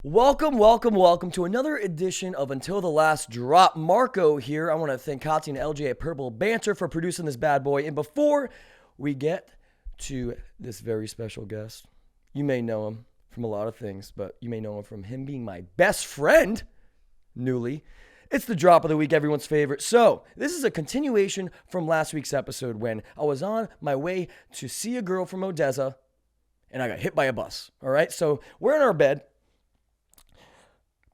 Welcome to another edition of Until the Last Drop. Marco here. I want to thank Kati and LJ at Purple Banter for producing this bad boy. And before we get to this very special guest, you may know him from a lot of things, but you may know him from him being my best friend, newly. It's the drop of the week, everyone's favorite. So, this is a continuation from last week's episode when I was on my way to see a girl from Odessa and I got hit by a bus. All right, so we're in our bed.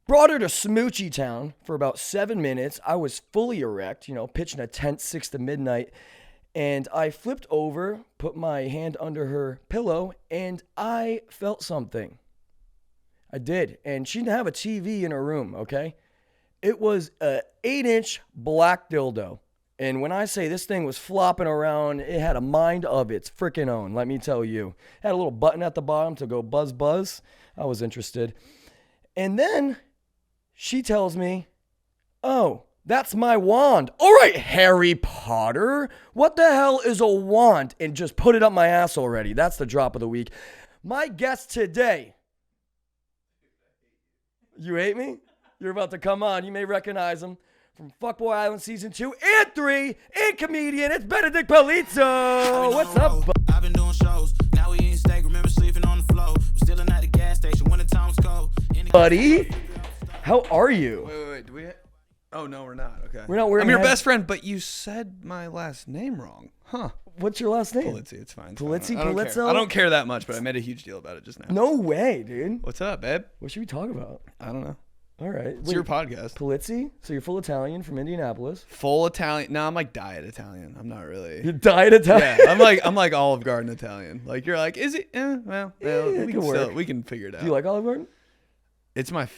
Brought her to Smoochie Town for about 7 minutes. I was fully erect, pitching a tent 6 to midnight. And I flipped over, put my hand under her pillow, and I felt something. I did. And she didn't have a TV in her room, okay? It was a 8-inch black dildo. And when I say this thing was flopping around, it had a mind of its freaking own, let me tell you. Had a little button at the bottom to go buzz buzz. I was interested. And then she tells me, "Oh, that's my wand." All right, Harry Potter. What the hell is a wand? And just put it up my ass already. That's the drop of the week. My guest today. You hate me? You're about to come on. You may recognize him from FBoy Island Season 2 and 3 and comedian. It's Benedict Polizzi. What's up, I've been doing shows. Now we in steak. Remember sleeping on the floor. We're still at the gas station when the time's cold. buddy? How are you? Wait. Do we? Oh no, we're not. Okay. We're not wearing I'm your head- best friend, but you said my last name wrong, huh? What's your last name? Polizzi. It's fine. Polizzi? I don't care. Polizzo? I don't care that much, but I made a huge deal about it just now. No way, dude. What's up, babe? What should we talk about? I don't know. All right. It's your podcast. Polizzi? So you're full Italian from Indianapolis. Full Italian. No, I'm like diet Italian. I'm not really. You died Italian? Yeah, I'm like Olive Garden Italian. Like you're like, is it? Well, it could work. we can figure it out. Do you like Olive Garden? It's my.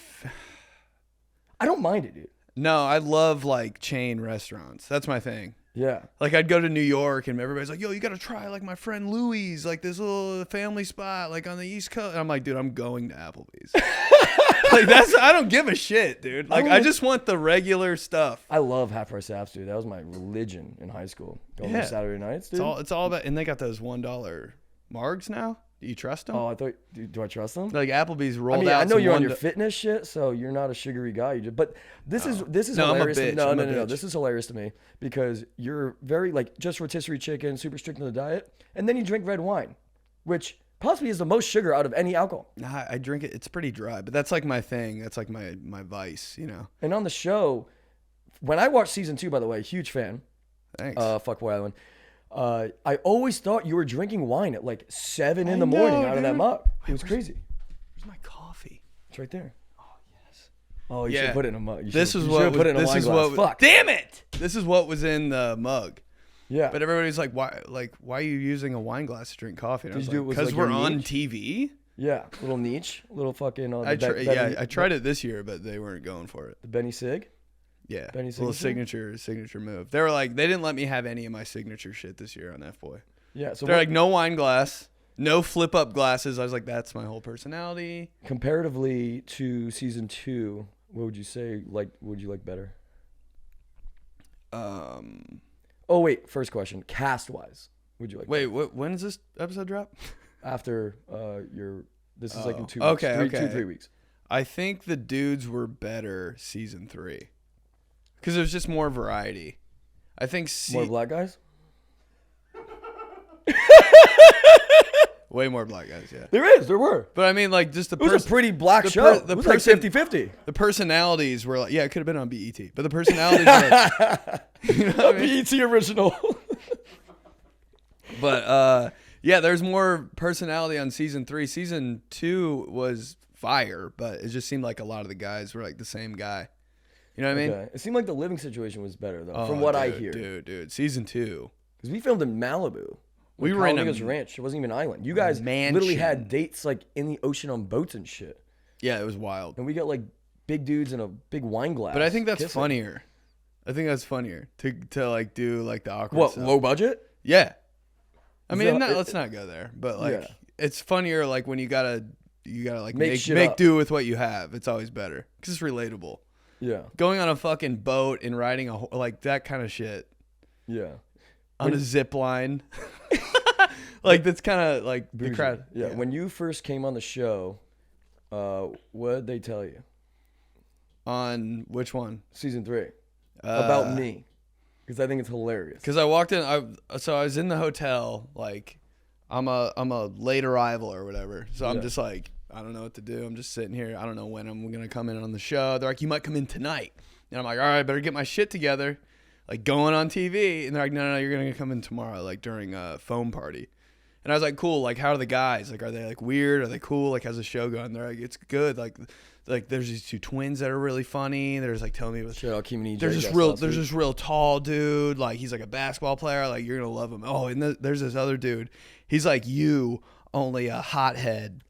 I don't mind it, dude. No, I love like chain restaurants. That's my thing. Yeah. Like I'd go to New York and everybody's like, "Yo, you gotta try like my friend Louie's, like this little family spot, like on the East Coast." And I'm like, "Dude, I'm going to Applebee's." Like I don't give a shit, dude. Like I just want the regular stuff. I love half price apps, dude. That was my religion in high school. Going on Saturday nights, dude. It's all about, and they got those $1 margs now. Do you trust them? Oh, I thought. Do I trust them? Like Applebee's rolled out. I know some you're on your fitness shit, so you're not a sugary guy. But this is No, I'm a hilarious. bitch. No, I'm a no. bitch. This is hilarious to me because you're very like just rotisserie chicken, super strict on the diet, and then you drink red wine, which possibly is the most sugar out of any alcohol. Nah, I drink it. It's pretty dry, but that's like my thing. That's like my vice, you know. And on the show, when I watched season 2, by the way, huge fan. Thanks. FBoy Island. I always thought you were drinking wine at like 7 in the morning out of that mug. It was crazy. Where's my coffee? It's right there. Oh yes. Oh, you should put it in a mug. You This should- is you what should put it in a this wine is glass. what. Fuck. Damn it! This is what was in the mug. Yeah. But everybody's like, why? Like, why are you using a wine glass to drink coffee? And I was Did you do it like, with, because like, we're your on niche? TV. Yeah, little niche, little fucking. I tried it this year, but they weren't going for it. The Benny Sig. Yeah, Benny little signature move. They were like, they didn't let me have any of my signature shit this year on FBoy. Yeah, so They're like, no wine glass, no flip up glasses. I was like, that's my whole personality. comparatively to season 2, what would you say? Like, would you like better? Oh wait, first question. Cast wise, would you like? Wait, when does this episode drop? After this is like in 2 weeks. Okay, 3 weeks. I think the dudes were better season 3 because there's just more variety. I think More black guys. way more black guys, yeah. There were. But I mean, like, just the It was a pretty black show. It was like 50-50. The personalities were like, yeah, it could have been on BET, but the personalities were like, you know what I mean? BET original. But yeah, there's more personality on season 3. Season 2 was fire, but it just seemed like a lot of the guys were like the same guy. You know what I mean? Okay. It seemed like the living situation was better though, from what I hear. Dude, season 2. Because we filmed in Malibu. We were in a ranch. It wasn't even an island. You guys mansion. literally had dates like in the ocean on boats and shit. Yeah, it was wild. And we got like big dudes in a big wine glass. But I think that's kissing. funnier. I think that's funnier to like do like the awkward What, stuff. low budget? Yeah. I Is mean, that- let's not go there. But like, Yeah. it's funnier like when you gotta like Make shit make up. do with what you have. It's always better because it's relatable. Yeah. Going on a fucking boat and riding like that kind of shit Yeah. on a zip line. Like that's kind of like the Bougie. crowd. Yeah. When you first came on the show, What did they tell you? On which one? Season 3. About me. Because I think it's hilarious. Because I walked in, I was in the hotel, like, I'm a late arrival or whatever. So I'm just like, I don't know what to do. I'm just sitting here. I don't know when I'm going to come in on the show. They're like, you might come in tonight. And I'm like, all right, I better get my shit together. Like, going on TV. And they're like, no, you're going to come in tomorrow, like, during a foam party. And I was like, cool. Like, how are the guys? Like, are they, like, weird? Are they cool? Like, how's the show going? They're like, it's good. Like there's these 2 twins that are really funny. They're just, like, telling me. Shout out Keem and EJ. There's this real tall dude. Like, he's, like, a basketball player. Like, you're going to love him. Oh, and there's this other dude. He's like you, only a hothead.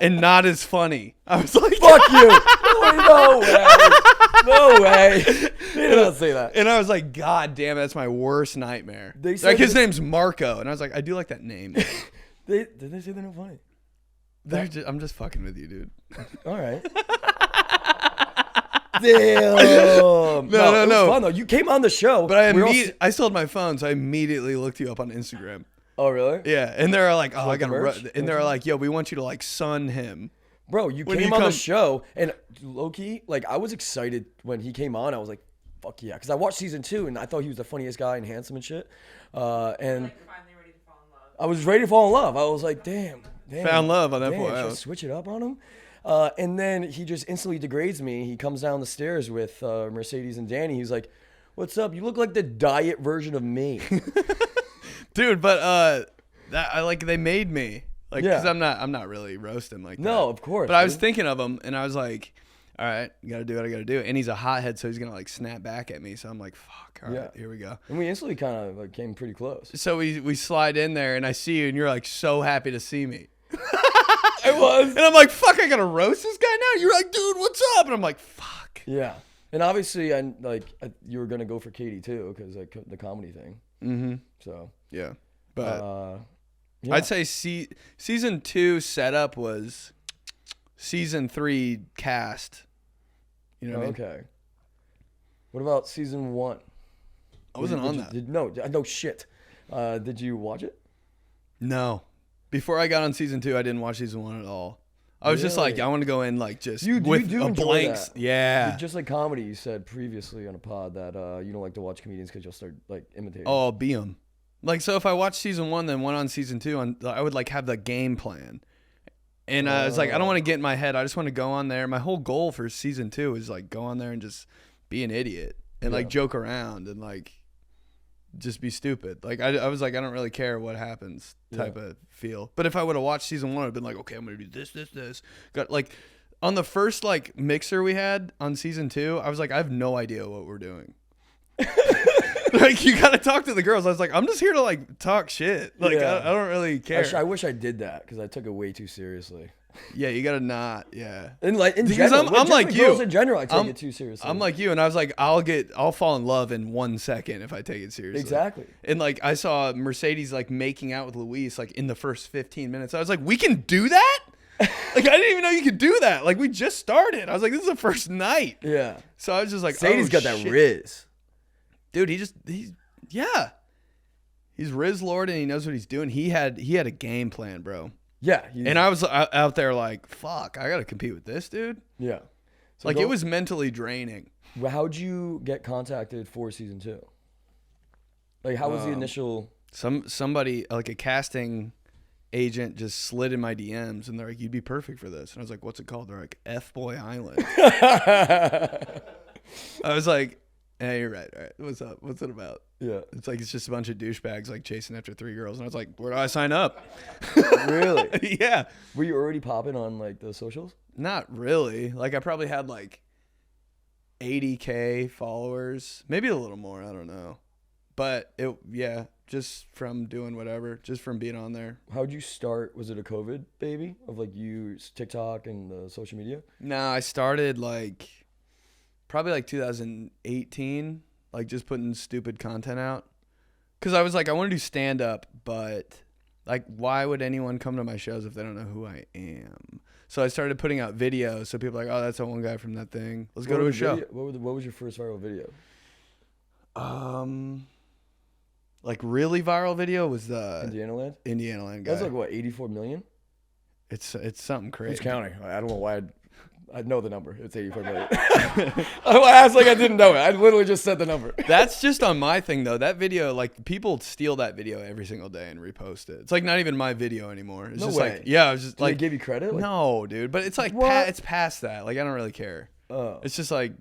And not as funny. I was like, fuck you. No way. No way. They did not say that. And I was like, God damn it, that's my worst nightmare. They said like, his name's Marco. And I was like, I do like that name. Did they say they're not funny? I'm just fucking with you, dude. All right. Damn. No. It was fun, though. You came on the show. But I still had my phone, so I immediately looked you up on Instagram. Oh, really? Yeah. And they're like, oh, So I got to and they're like, yo, we want you to, like, sun him. Bro, you came on the show, and low-key, like, I was excited when he came on. I was like, fuck yeah. Because I watched season 2, and I thought he was the funniest guy and handsome and shit. And like, finally ready to fall in love. I was ready to fall in love. I was like, damn. Found love on that point. Should I switch it up on him? And then he just instantly degrades me. He comes down the stairs with Mercedes and Danny. He's like, what's up? You look like the diet version of me. Dude, but they made me. Like, because I'm not really roasting like that. No, of course. But I was thinking of him, and I was like, all right, you got to do what I got to do. And he's a hothead, so he's going to, like, snap back at me. So I'm like, fuck, all right, here we go. And we instantly kind of, like, came pretty close. So we slide in there, and I see you, and you're, like, so happy to see me. I was. And I'm like, fuck, I got to roast this guy now? You're like, dude, what's up? And I'm like, fuck. Yeah. And obviously, you were going to go for Katie, too, because, like, the comedy thing. Mm-hmm. So. Yeah. But yeah. I'd say season 2 setup was season 3 cast. You know what I mean? Okay. What about season 1? I wasn't on that. No shit. Did you watch it? No. Before I got on season 2, I didn't watch season 1 at all. I was just like, I want to go in like just with a blank. Yeah. Just like comedy, you said previously on a pod that you don't like to watch comedians because you'll start like imitating. Oh, I'll be them. Like, so if I watched season 1, then went on season 2, I would like have the game plan. And I was like, I don't want to get in my head. I just want to go on there. My whole goal for season 2 is like go on there and just be an idiot and like joke around and like just be stupid. Like I was like, I don't really care what happens type of feel. But if I would have watched season 1, I'd been like, okay, I'm going to do this. Got like on the first like mixer we had on season 2, I was like, I have no idea what we're doing. Like, you got to talk to the girls. I was like, I'm just here to, like, talk shit. Like, I don't really care. I wish I did that because I took it way too seriously. Yeah, you got to not, And, like, in because general, I'm like you. Girls in general, I take it too seriously. I'm like you, and I was like, I'll fall in love in 1 second if I take it seriously. Exactly. And, like, I saw Mercedes, like, making out with Luis, like, in the first 15 minutes. I was like, we can do that? Like, I didn't even know you could do that. Like, we just started. I was like, this is the first night. Yeah. So I was just like, Sadie's got that riz. Dude, he's Riz Lord and he knows what he's doing. He had a game plan, bro. Yeah. And I was out there like, fuck, I got to compete with this dude. Yeah. So like, it was mentally draining. How'd you get contacted for season 2? Like, how was the initial? Somebody, like a casting agent just slid in my DMs and they're like, you'd be perfect for this. And I was like, what's it called? They're like, FBoy Island. I was like, yeah, you're right. All right. What's up? What's it about? Yeah. It's like, it's just a bunch of douchebags like chasing after 3 girls. And I was like, where do I sign up? Really? Yeah. Were you already popping on like the socials? Not really. Like, I probably had like 80K followers, maybe a little more. I don't know. But just from doing whatever, just from being on there. How'd you start? Was it a COVID baby of like you TikTok and the social media? No, I started like probably like 2018, like just putting stupid content out. Cause I was like, I want to do stand up, but like, why would anyone come to my shows if they don't know who I am? So I started putting out videos. So people are like, oh, that's that one guy from that thing. Let's go to a show. What was your first viral video? Like really viral video was the Indiana Land guy. That's like what, 84 million? It's something crazy. Who's counting? I don't know why I know the number. It's 85 million. I asked like I didn't know it. I literally just said the number. That's just on my thing though. That video, like people steal that video every single day and repost it. It's like not even my video anymore. It's No just way. like, yeah, I was just Did like, they give you credit? Like, no, dude. But it's like, What? it's past that. Like I don't really care. Oh. It's just like,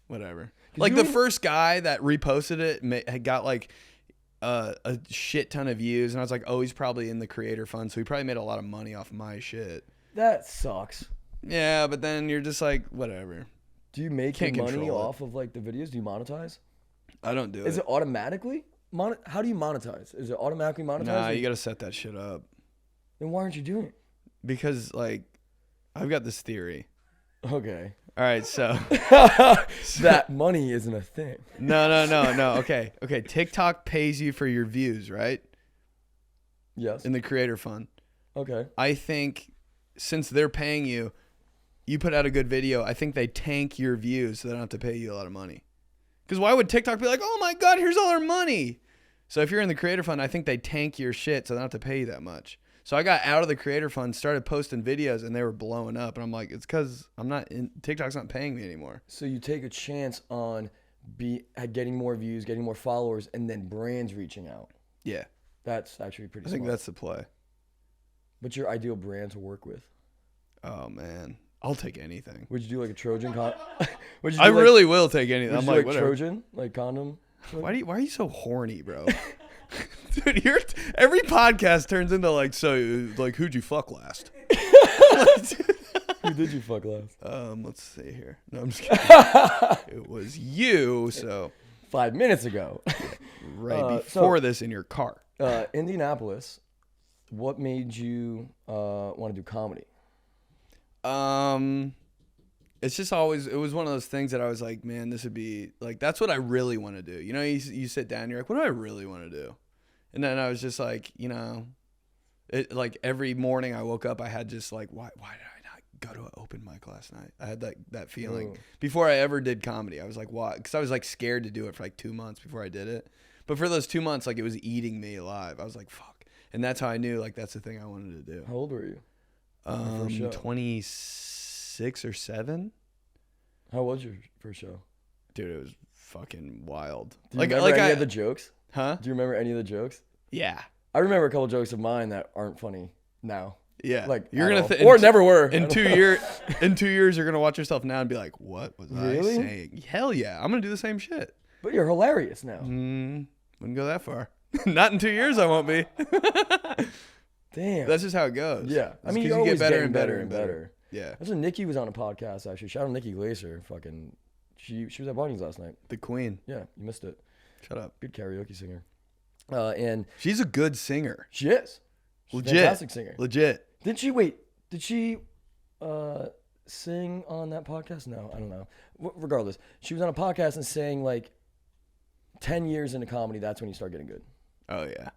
whatever. Like you the even- first guy that reposted it had got like a shit ton of views, and I was like, oh, he's probably in the creator fund, so he probably made a lot of money off my shit. That sucks. Yeah, but then you're just like, whatever. Do you make Can't money control it. off of like the videos? Do you monetize? I don't do Is it. it automatically? How do you monetize? Is it automatically monetized? Nah, you gotta set that shit up Then why aren't you doing it? because like I've got this theory. Okay. All right, so That money isn't a thing. no. Okay. TikTok pays you for your views, right? Yes. In the creator fund. Okay. I think since they're paying you, you put out a good video. I think they tank your views so they don't have to pay you a lot of money. Because why would TikTok be like, oh my God, here's all our money? So if you're in the creator fund, I think they tank your shit so they don't have to pay you that much. So I got out of the creator fund, started posting videos, and they were blowing up. And I'm like, it's because TikTok's not paying me anymore. So you take a chance on getting more views, getting more followers, and then brands reaching out. Yeah, That's actually pretty I think smart. that's the play. What's your ideal brand to work with? Oh man, I'll take anything. Would you do like a Trojan would you do I like, really will take anything. would I'm you do like, like whatever. Trojan? Like condom? Why are you so horny, bro? Dude, every podcast turns into like, so like, who'd you fuck last? Who did you fuck last? Let's see here. No, I'm just kidding. It was you. So 5 minutes ago. right before this in your car. Indianapolis, what made you want to do comedy? It's just always, it was one of those things that I was like, man, this would be like, that's what I really want to do. You know, you sit down, you're like, what do I really want to do? And then I was just like, you know, it like every morning I woke up, I had just like, why did I not go to an open mic last night? I had that feeling before I ever did comedy. I was like, why? Because I was like scared to do it for like 2 months before I did it. But for those 2 months, like it was eating me alive. I was like, fuck. And that's how I knew like that's the thing I wanted to do. How old were you? First show? 26 or 7. How was your first show? Dude, it was fucking wild. Do you remember any of the jokes? Huh? Do you remember any of the jokes? Yeah. I remember a couple jokes of mine that aren't funny now. Yeah. Like you're at gonna all. Or in never were. In 2 years, you're gonna watch yourself now and be like, "What was Really? I saying?" Hell yeah, I'm gonna do the same shit. But you're hilarious now. Wouldn't go that far. Not in 2 years, I won't be. Damn. That's just how it goes. Yeah. I It's mean, 'cause you you always get better getting and better and better. Yeah. That's when Nikki was on a podcast, actually. Shout out Nikki Glaser. Fucking, she was at Barney's last night. The queen. Yeah, you missed it. Shut up. Good karaoke singer. And She's a good singer. she is. She's Legit. a fantastic singer. Legit. Did she sing on that podcast? No, I don't know. Regardless, she was on a podcast and saying like 10 years into comedy, that's when you start getting good. Oh yeah.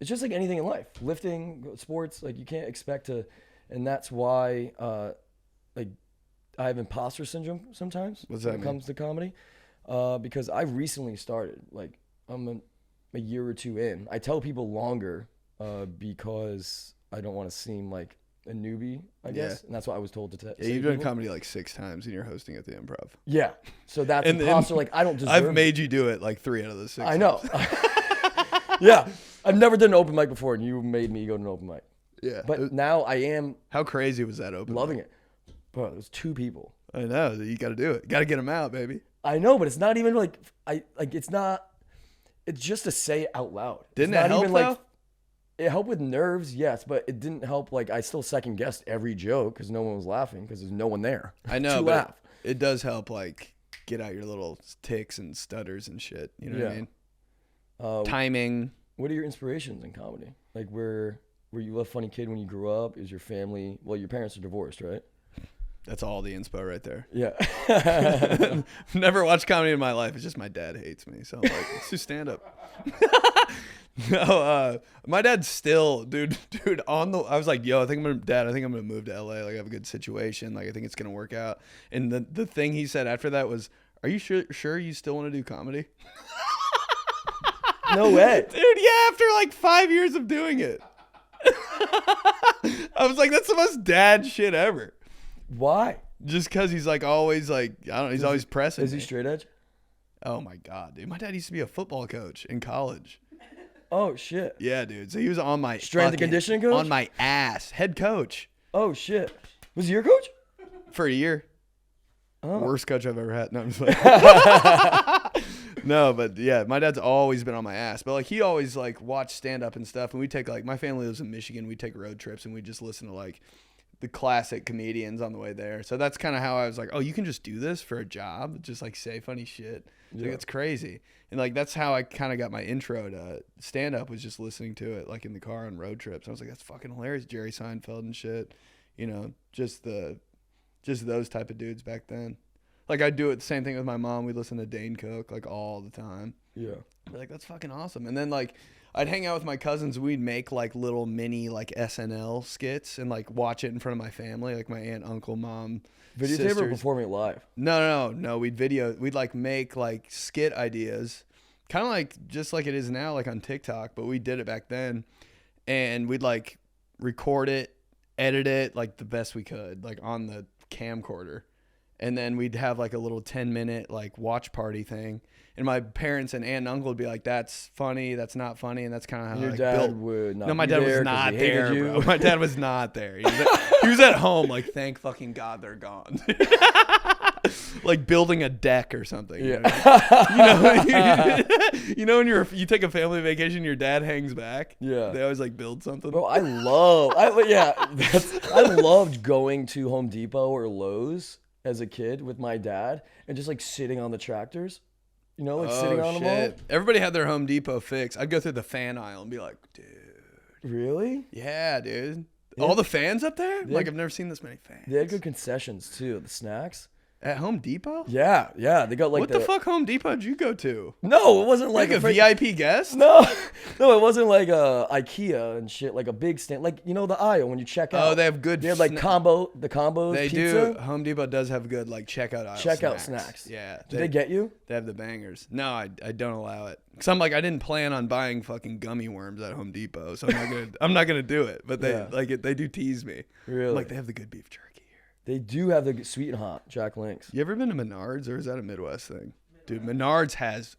It's just like anything in life. Lifting, sports, like you can't expect to, and that's why like I have imposter syndrome sometimes What's that when it mean? comes to comedy. Because I recently started, like I'm a year or two in. I tell people longer because I don't want to seem like a newbie, I guess. And that's what I was told to say. Yeah, you've done comedy like 6 times and you're hosting at the Improv. Yeah. So that's And- imposter. Like I don't deserve I've it. made you do it like 3 out of the 6. I know. Yeah. I've never done an open mic before, and you made me go to an open mic. Yeah. But now I am How crazy was that open? loving it. Bro, there's 2 people. I know. You got to do it. Got to get them out, baby. I know, but it's not even like it's not. It's just to say it out loud. Didn't it's it not help even though? like it helped with nerves, yes, but it didn't help. Like I still second guessed every joke because no one was laughing because there's no one there. I know, to but laugh. it does help like get out your little ticks and stutters and shit. You know what I mean? Timing. What are your inspirations in comedy? Like were you a funny kid when you grew up? Is your family? Well, your parents are divorced, right? That's all the inspo right there. Yeah. Never watched comedy in my life. It's just my dad hates me. So I'm like, let's do stand up. No, my dad's still, dude, I was like, yo, I think I'm gonna move to LA. Like I have a good situation. Like I think it's gonna work out. And the thing he said after that was, are you sure you still want to do comedy? No way. Dude, yeah, after like 5 years of doing it. I was like, that's the most dad shit ever. Why? Just because he's like always like, I don't know, he's always pressing. Is he me. straight edge? Oh my God, dude. My dad used to be a football coach in college. Oh shit. Yeah, dude. So he was on my Strength and conditioning coach? On my ass. Head coach. Oh shit. Was he your coach? For a year. Oh. Worst coach I've ever had. No, I'm just like No, but yeah, my dad's always been on my ass. But like he always like watched stand up and stuff, and we take like my family lives in Michigan, we take road trips and we just listen to like the classic comedians on the way there. So that's kind of how I was like, oh, you can just do this for a job, just like say funny shit. Like, it's crazy. And like that's how I kind of got my intro to stand up, was just listening to it like in the car on road trips. I was like, that's fucking hilarious. Jerry Seinfeld and shit. You know, just those type of dudes back then. Like I do it the same thing with my mom. We listen to Dane Cook like all the time. Yeah. We're like, that's fucking awesome. And then like I'd hang out with my cousins. We'd make like little mini like SNL skits and like watch it in front of my family, like my aunt, uncle, mom, Videotape sisters. or performing it live? No. We'd like make like skit ideas, kind of like just like it is now, like on TikTok. But we did it back then, and we'd like record it, edit it like the best we could, like on the camcorder. And then we'd have like a little 10-minute like watch party thing. And my parents and aunt and uncle would be like, that's funny, that's not funny. And that's kind of how Your like, dad built. would not No, my be dad there was 'cause not he hated there, you. bro. My dad was not there. He was at home like, thank fucking God they're gone. Like building a deck or something. Yeah. You know when you take a family vacation, your dad hangs back? Yeah. They always like build something. Bro, I loved going to Home Depot or Lowe's as a kid with my dad and just like sitting on the tractors. You know, like sitting on them all. Everybody had their Home Depot fix. I'd go through the fan aisle and be like, dude. Really? Yeah, dude. Yeah. All the fans up there? Yeah. Like, I've never seen this many fans. They had good concessions too. The snacks. At Home Depot? Yeah. They got like What the fuck Home Depot did you go to? No, it wasn't like Like a VIP guest? No, it wasn't like IKEA and shit. Like a big stand, like you know the aisle when you check out. Oh, they have good. They have like the combos. They pizza. do. Home Depot does have good like checkout aisle. snacks. Yeah. Did they get you? They have the bangers. No, I don't allow it. Cause I'm like, I didn't plan on buying fucking gummy worms at Home Depot, so I'm not gonna do it. But they do tease me. Really? I'm like, they have the good beef jerky here. They do have the sweet and hot Jack Links. You ever been to Menards, or is that a Midwest thing? Dude, Menards has.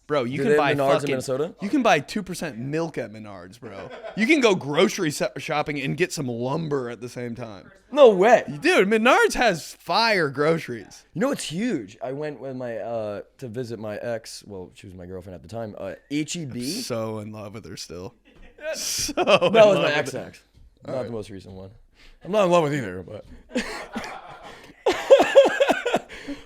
Bro, you Do can they buy have Menards in fucking. Minnesota? You can buy 2% milk at Menards, bro. You can go grocery shopping and get some lumber at the same time. No way. Dude, Menards has fire groceries. You know it's huge. I went with my to visit my ex. Well, she was my girlfriend at the time. HEB. So in love with her still. So That was my ex, not the most recent one. I'm not in love with either, but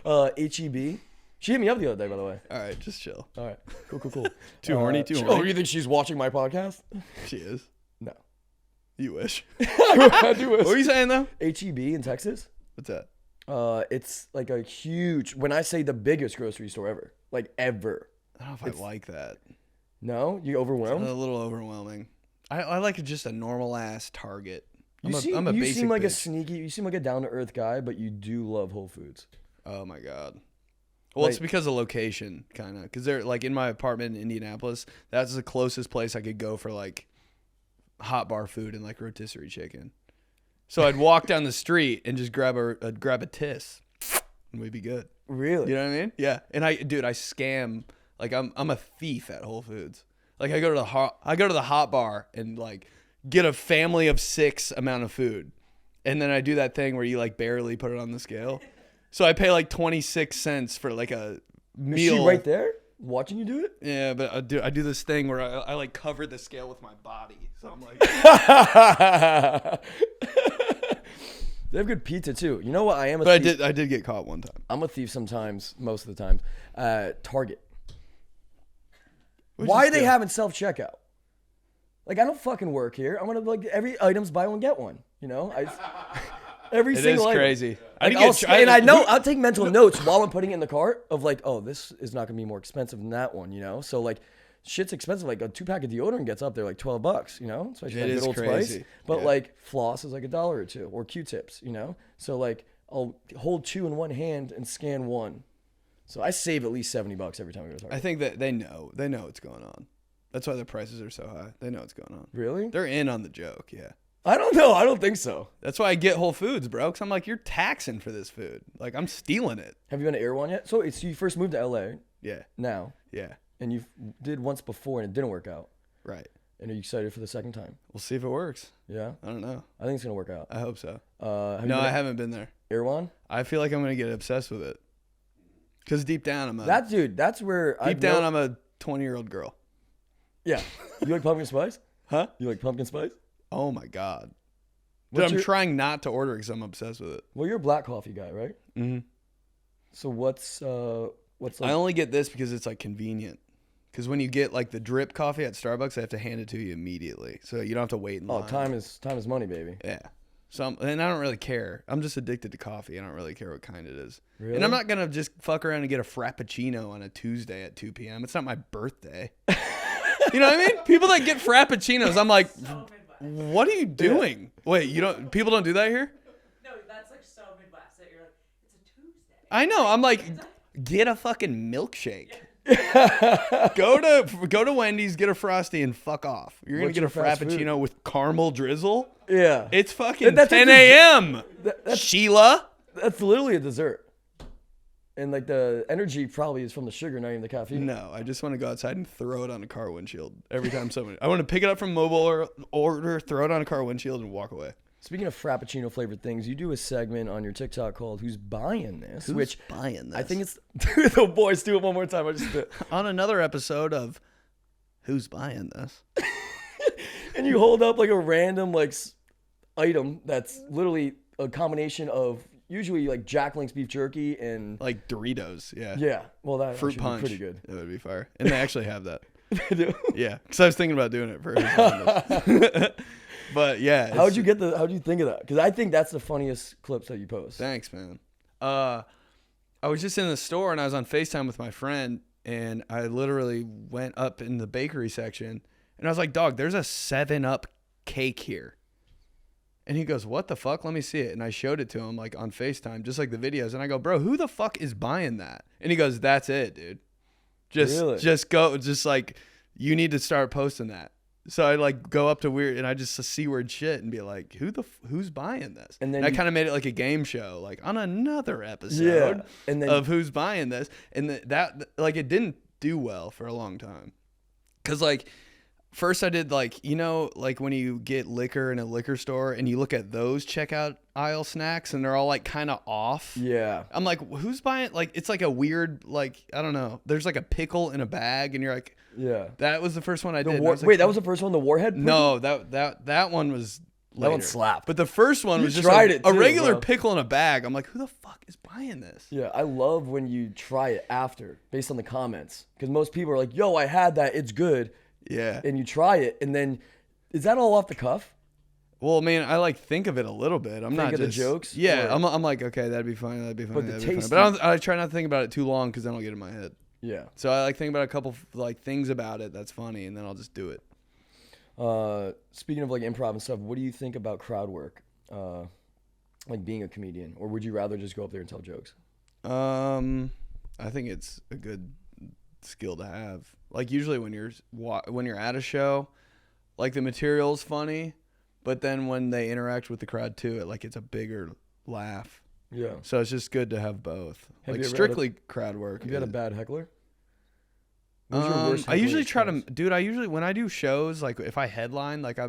HEB. She hit me up the other day, by the way. All right, just chill. All right, cool. Too horny, too Oh, horny. you think she's watching my podcast? She is. No. You wish. I do What were you saying though? HEB in Texas. What's that? It's like a huge. When I say the biggest grocery store ever, like ever. I don't know if I like that. No, you It's overwhelmed. a little overwhelming. I like just a normal ass Target. You I'm seem a basic like a bitch. sneaky. You seem like a down to earth guy, but you do love Whole Foods. Oh my god. Well, it's Like- because of location, kind of. Because they're like in my apartment in Indianapolis. That's the closest place I could go for like hot bar food and like rotisserie chicken. So I'd walk down the street and just grab a tiss, and we'd be good. Really? You know what I mean? Yeah. And I scam. Like I'm a thief at Whole Foods. Like I go to the hot bar and like get a family of 6 amount of food, and then I do that thing where you like barely put it on the scale. So I pay like 26 cents for like a meal. Is she right there watching you do it? Yeah, but I do this thing where I like cover the scale with my body. So I'm like, They have good pizza too. You know what? I am a but thief. I did get caught one time. I'm a thief sometimes, most of the time. Target. What'd Why you are they steal? having self checkout? Like I don't fucking work here. I'm gonna like every item's buy one get one. You know, every It is single item. crazy. Like, I'll take mental notes while I'm putting it in the cart of like, oh, this is not gonna be more expensive than that one. You know, so like. Shit's expensive. Like a 2-pack of deodorant gets up there like $12, you know? Especially It like is good Old crazy. Spice. But Yeah. like floss is like $1 or $2, or Q-tips, you know? So like I'll hold 2 in one hand and scan 1. So I save at least $70 every time I go to Target. I think that they know what's going on. That's why the prices are so high. They know what's going on. Really? They're in on the joke, yeah. I don't know. I don't think so. That's why I get Whole Foods, bro, because I'm like, you're taxing for this food. Like, I'm stealing it. Have you been to Erewhon yet? So you first moved to LA Yeah, now, yeah, and you did once before and it didn't work out. right. And are you excited for the second time? We'll see if it works. Yeah? I don't know. I think it's going to work out. I hope so. No, I haven't been there. Erewhon? I feel like I'm going to get obsessed with it. Because deep down, That's where I'm a 20-year-old girl. Yeah. You like pumpkin spice? Huh? You like pumpkin spice? Oh, my God. Dude, I'm trying not to order because I'm obsessed with it. Well, you're a black coffee guy, right? Mm-hmm. So what's like... I only get this because it's like convenient. Because when you get like the drip coffee at Starbucks, they have to hand it to you immediately, so you don't have to wait in line. Oh, time is money, baby. Yeah. So and I don't really care. I'm just addicted to coffee. I don't really care what kind it is. Really? And I'm not gonna just fuck around and get a frappuccino on a Tuesday at 2 p.m. It's not my birthday. You know what I mean? People that get frappuccinos, I'm like, what are you doing? Wait, people don't do that here? No, that's like so Midwest that you're like, it's a Tuesday. I know. I'm like, get a fucking milkshake. Go to Wendy's, get a Frosty, and fuck off. You're gonna What's get a your fast frappuccino food? with caramel drizzle. Yeah. It's fucking That's 10 a a.m. That's Sheila. literally a dessert. And like the energy probably is from the sugar, not even the caffeine. No, I just want to go outside and throw it on a car windshield every time I want to pick it up from mobile order, throw it on a car windshield, and walk away. Speaking of frappuccino flavored things, you do a segment on your TikTok called "Who's Buying This?" Who's buying this? I think it's the boys. Do it one more time. I just did. On another episode of Who's Buying This? And you hold up like a random item that's literally a combination of usually like Jack Link's beef jerky and Like Doritos, yeah. yeah. Well, that Fruit should punch. be pretty good. That would be fire. And they actually have that. They do? Yeah, because I was thinking about doing it for Who's Buying This. But yeah. How'd you think of that? Because I think that's the funniest clips that you post. Thanks, man. I was just in the store and I was on FaceTime with my friend and I literally went up in the bakery section and I was like, dog, there's a 7-Up cake here. And he goes, what the fuck? Let me see it. And I showed it to him like on FaceTime, just like the videos. And I go, bro, who the fuck is buying that? And he goes, that's it, dude. Just like, you need to start posting that. So I like go up to weird and I just see weird shit and be like, who's buying this? And then I kind of made it like a game show, like on another episode and then, of Who's Buying This. And that like it didn't do well for a long time. Cause like first I did like, like when you get liquor in a liquor store and you look at those checkout aisle snacks and they're all like kind of off. yeah. I'm like, who's buying? Like, it's like a weird, like, I don't know. There's like a pickle in a bag, and you're like, Yeah. that was the first one I did. Wait, that was the first one, the Warhead? No, that one was later. That one slapped. But the first one was just tried like it a too, regular bro. pickle in a bag. I'm like, who the fuck is buying this? Yeah, I love when you try it after, based on the comments. Because most people are like, yo, I had that, it's good. Yeah. And you try it, and then, is that all off the cuff? Well, man, I like think of it a little bit. I'm not of the just jokes? Yeah, Or- I'm like, okay, that'd be fine. That'd be fine. But the that'd be fine. taste- But I try not to think about it too long because then I'll get in my head. Yeah. So I like think about a couple like things about it that's funny, and then I'll just do it. Speaking of like improv and stuff, what do you think about crowd work? Like being a comedian, or would you rather just go up there and tell jokes? I think it's a good skill to have. Like usually when you're at a show, like the material's funny, but then when they interact with the crowd too, it's a bigger laugh. Yeah. So it's just good to have both. Have Like you ever strictly crowd work. Have you had a bad heckler? What was your worst I usually heckling try to, when I do shows, like if I headline, like I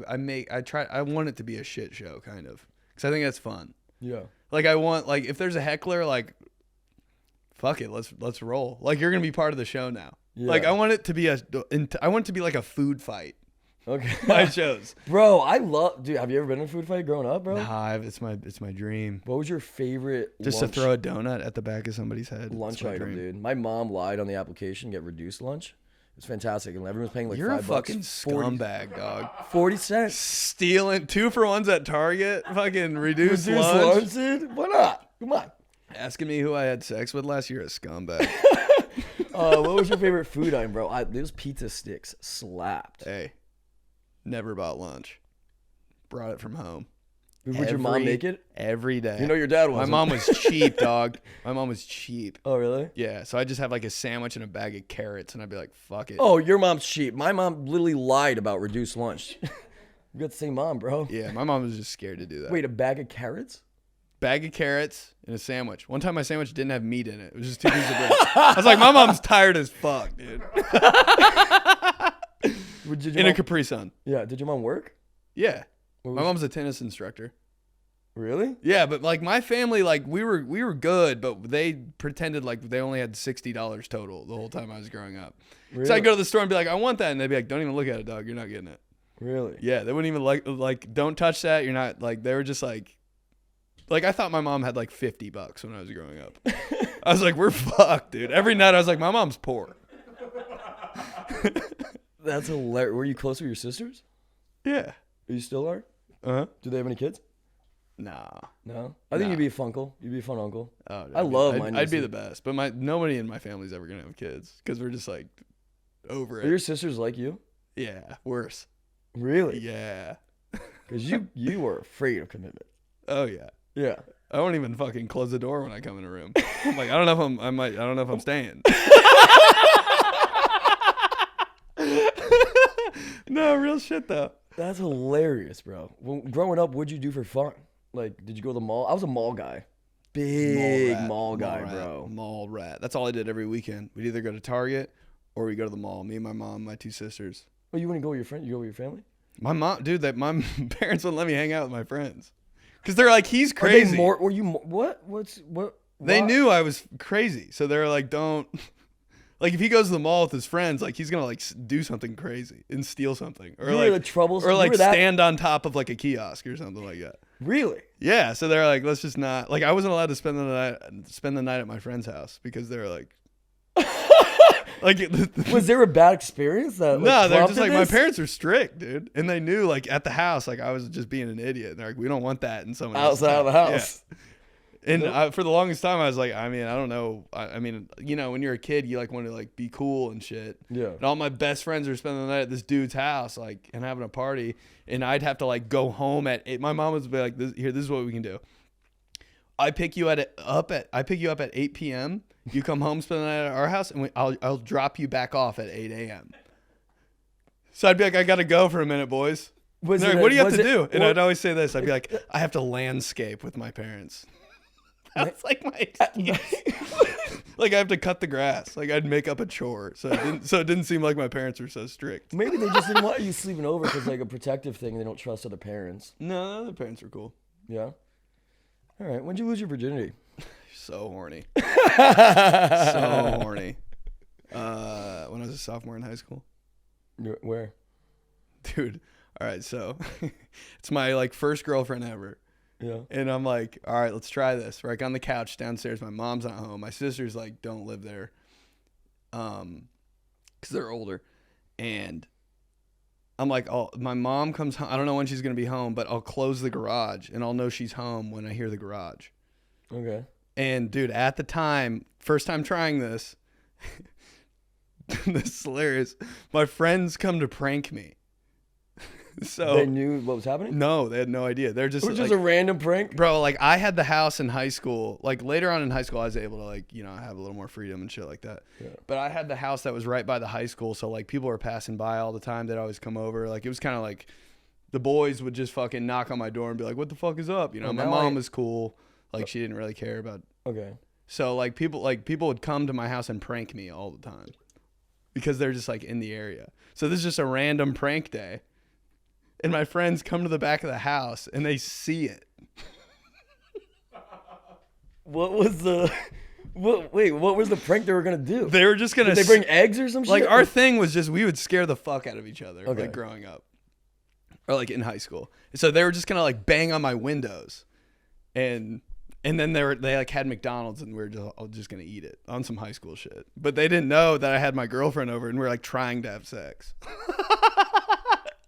want it to be a shit show kind of, because I think that's fun. Yeah. Like I want, like if there's a heckler, like fuck it, let's roll. Like you're gonna be part of the show now. Yeah. Like I want it to be like a food fight. Okay. My shows. Bro, dude, have you ever been in a food fight growing up, bro? Nah, it's my dream. What was your favorite Just lunch, to throw a donut at the back of somebody's head. lunch It's my item, dream. dude? My mom lied on the application to get reduced lunch. It's fantastic, and everyone's paying like You're a $5. fucking 40 scumbag, dog. 40 cents. Stealing 2-for-1s at Target. Fucking reduced Reduced lunch. lunch, dude? Why not? Come on. Asking me who I had sex with last year, a scumbag. What was your favorite food item, bro? Those pizza sticks slapped. Hey, never bought lunch. Brought it from home. Would your mom make it? Every day. You know your dad My wasn't. mom was cheap, dog. My mom was cheap. Oh, really? Yeah, so I just have like a sandwich and a bag of carrots, and I'd be like, fuck it. Oh, your mom's cheap. My mom literally lied about reduced lunch. You got the same mom, bro. Yeah, my mom was just scared to do that. Wait, a bag of carrots? Bag of carrots and a sandwich. One time my sandwich didn't have meat in it. It was just 2 pieces of bread. I was like, my mom's tired as fuck, dude. In a Capri Sun. Yeah, did your mom work? Yeah. My mom's a tennis instructor. Really? Yeah, but like my family, like we were good, but they pretended like they only had $60 total the whole time I was growing up. Really? So I'd go to the store and be like, I want that, and they'd be like, don't even look at it, dog. You're not getting it. Really? Yeah, they wouldn't even like don't touch that. You're not like they were just like I thought my mom had like $50 when I was growing up. I was like, we're fucked, dude. Every night I was like, my mom's poor. That's hilarious. Were you close with your sisters? Yeah. You still are? Uh-huh. Do they have any kids? Nah. No? I think you'd be a fun uncle. You'd be a fun uncle. Oh, dude, I love my I'd be nieces. the best, but nobody in my family's ever gonna have kids because we're just like over Are it. your sisters like you? Yeah, worse. Really? Yeah. Because you were afraid of commitment. Oh yeah. Yeah. I won't even fucking close the door when I come in a room. I'm like, I don't know if I'm staying. No, real shit though. That's hilarious, bro. When growing up, what'd you do for fun? Like, did you go to the mall? I was a mall guy. Big mall guy, bro. Mall rat. That's all I did every weekend. We'd either go to Target or we'd go to the mall. Me and my mom, my 2 sisters. Oh, you wouldn't go with your friend? You go with your family? My mom, dude, my parents wouldn't let me hang out with my friends. Because they're like, he's Are crazy. they more? Were you? What? What? They why? knew I was crazy. So they were like, don't. Like, if he goes to the mall with his friends, like, he's going to, like, do something crazy and steal something. Or, You were like, the troubles- or, you like were that- stand on top of, like, a kiosk or something like that. Really? Yeah. So they're like, let's just not. Like, I wasn't allowed to spend the night at my friend's house because they were like. Was there a bad experience that? Like, no, they're just prompted like, this? my parents are strict, dude. And they knew, like, at the house, like, I was just being an idiot. And they're like, we don't want that in someone else's Outside of the house. Yeah. And for the longest time, I was like, I mean, I don't know. I mean, you know, when you're a kid, you like want to like be cool and shit. Yeah. And all my best friends were spending the night at this dude's house, like, and having a party. And I'd have to like go home at 8. My mom would be like, this is what we can do. I pick you up at 8 p.m. You come home, spend the night at our house, and I'll drop you back off at 8 a.m. So I'd be like, I gotta go for a minute, boys. Was They're it like, a- what do you have was to it- do? And or- I'd always say this. I'd be like, I have to landscape with my parents. That's like my excuse. Like, I have to cut the grass. Like, I'd make up a chore. So it didn't seem like my parents were so strict. Maybe they just didn't want you sleeping over because like a protective thing. They don't trust other parents. No, the parents were cool. Yeah. All right. When'd you lose your virginity? So horny. So horny. When I was a sophomore in high school. Where? Dude. All right. So it's my like first girlfriend ever. Yeah. And I'm like, all right, let's try this. We're like on the couch downstairs. My mom's not home. My sisters like don't live there. Because they're older. And I'm like, oh, my mom comes home. I don't know when she's going to be home, but I'll close the garage and I'll know she's home when I hear the garage. Okay. And dude, at the time, first time trying this, this is hilarious. My friends come to prank me. So They knew what was happening? no, they had no idea. They're just It was like, just a random prank? bro, like I had the house in high school. Like later on in high school, I was able to like, you know, have a little more freedom and shit like that. Yeah. But I had the house that was right by the high school. So like people were passing by all the time. They'd always come over. Like it was kind of like the boys would just fucking knock on my door and be like, what the fuck is up? You know, Well, my now mom I- was cool. Like she didn't really care about. Okay. So like people would come to my house and prank me all the time because they're just like in the area. So this is just a random prank day. And my friends come to the back of the house and they see it. What was the... What was the prank they were going to do? They were just going to... Did they bring eggs or some shit? Like our thing was just we would scare the fuck out of each other Okay. like growing up. Or like in high school. So they were just going to like bang on my windows. And then they like had McDonald's and we were just going to eat it on some high school shit. But they didn't know that I had my girlfriend over and we were like trying to have sex.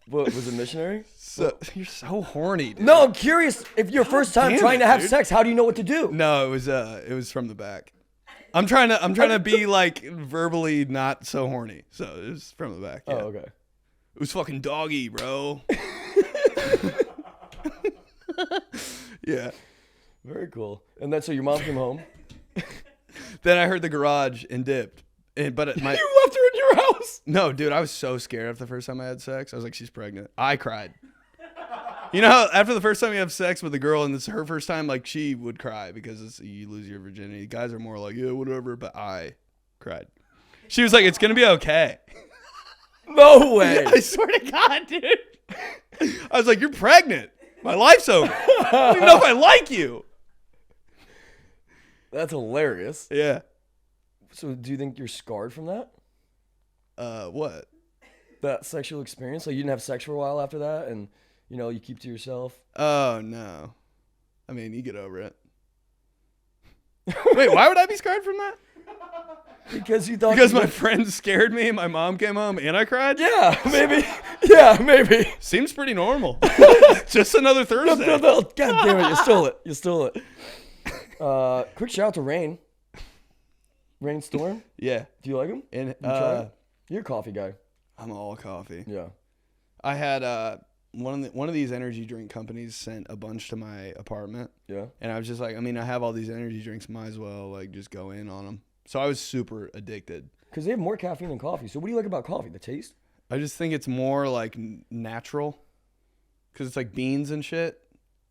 What, was it missionary? So you're so horny, dude. No, I'm curious. If your first time damn trying it, to have dude. sex, how do you know what to do? No, it was from the back. I'm trying to be like verbally not so horny. So it was from the back. Yeah. Oh, okay. It was fucking doggy, bro. Yeah. Very cool. And then so your mom came home. Then I heard the garage and dipped. But You left her in your house. no, dude, I was so scared after the first time I had sex. I was like, she's pregnant. I cried. You know how after the first time you have sex with a girl and it's her first time, like she would cry because you lose your virginity. Guys are more like, yeah, whatever. But I cried. She was like, it's going to be okay. No way. I swear to God, dude. I was like, you're pregnant. My life's over. I don't even know if I like you. That's hilarious. Yeah. So do you think you're scarred from that? What? That sexual experience? Like you didn't have sex for a while after that and, you know, you keep to yourself? Oh, no. I mean, you get over it. Wait, why would I be scarred from that? Because you thought... Because my friends scared me and my mom came home and I cried? Yeah, maybe. Yeah, maybe. Seems pretty normal. Just another Thursday. No. God damn it, you stole it. Quick shout out to Rain. Rain Storm. Yeah. Do you like him? And You tried it? You're a coffee guy. I'm all coffee. Yeah. I had one of these energy drink companies sent a bunch to my apartment. Yeah. And I was just like, I mean, I have all these energy drinks, might as well like just go in on them. So I was super addicted. Because they have more caffeine than coffee. So what do you like about coffee? The taste? I just think it's more like natural because it's like beans and shit.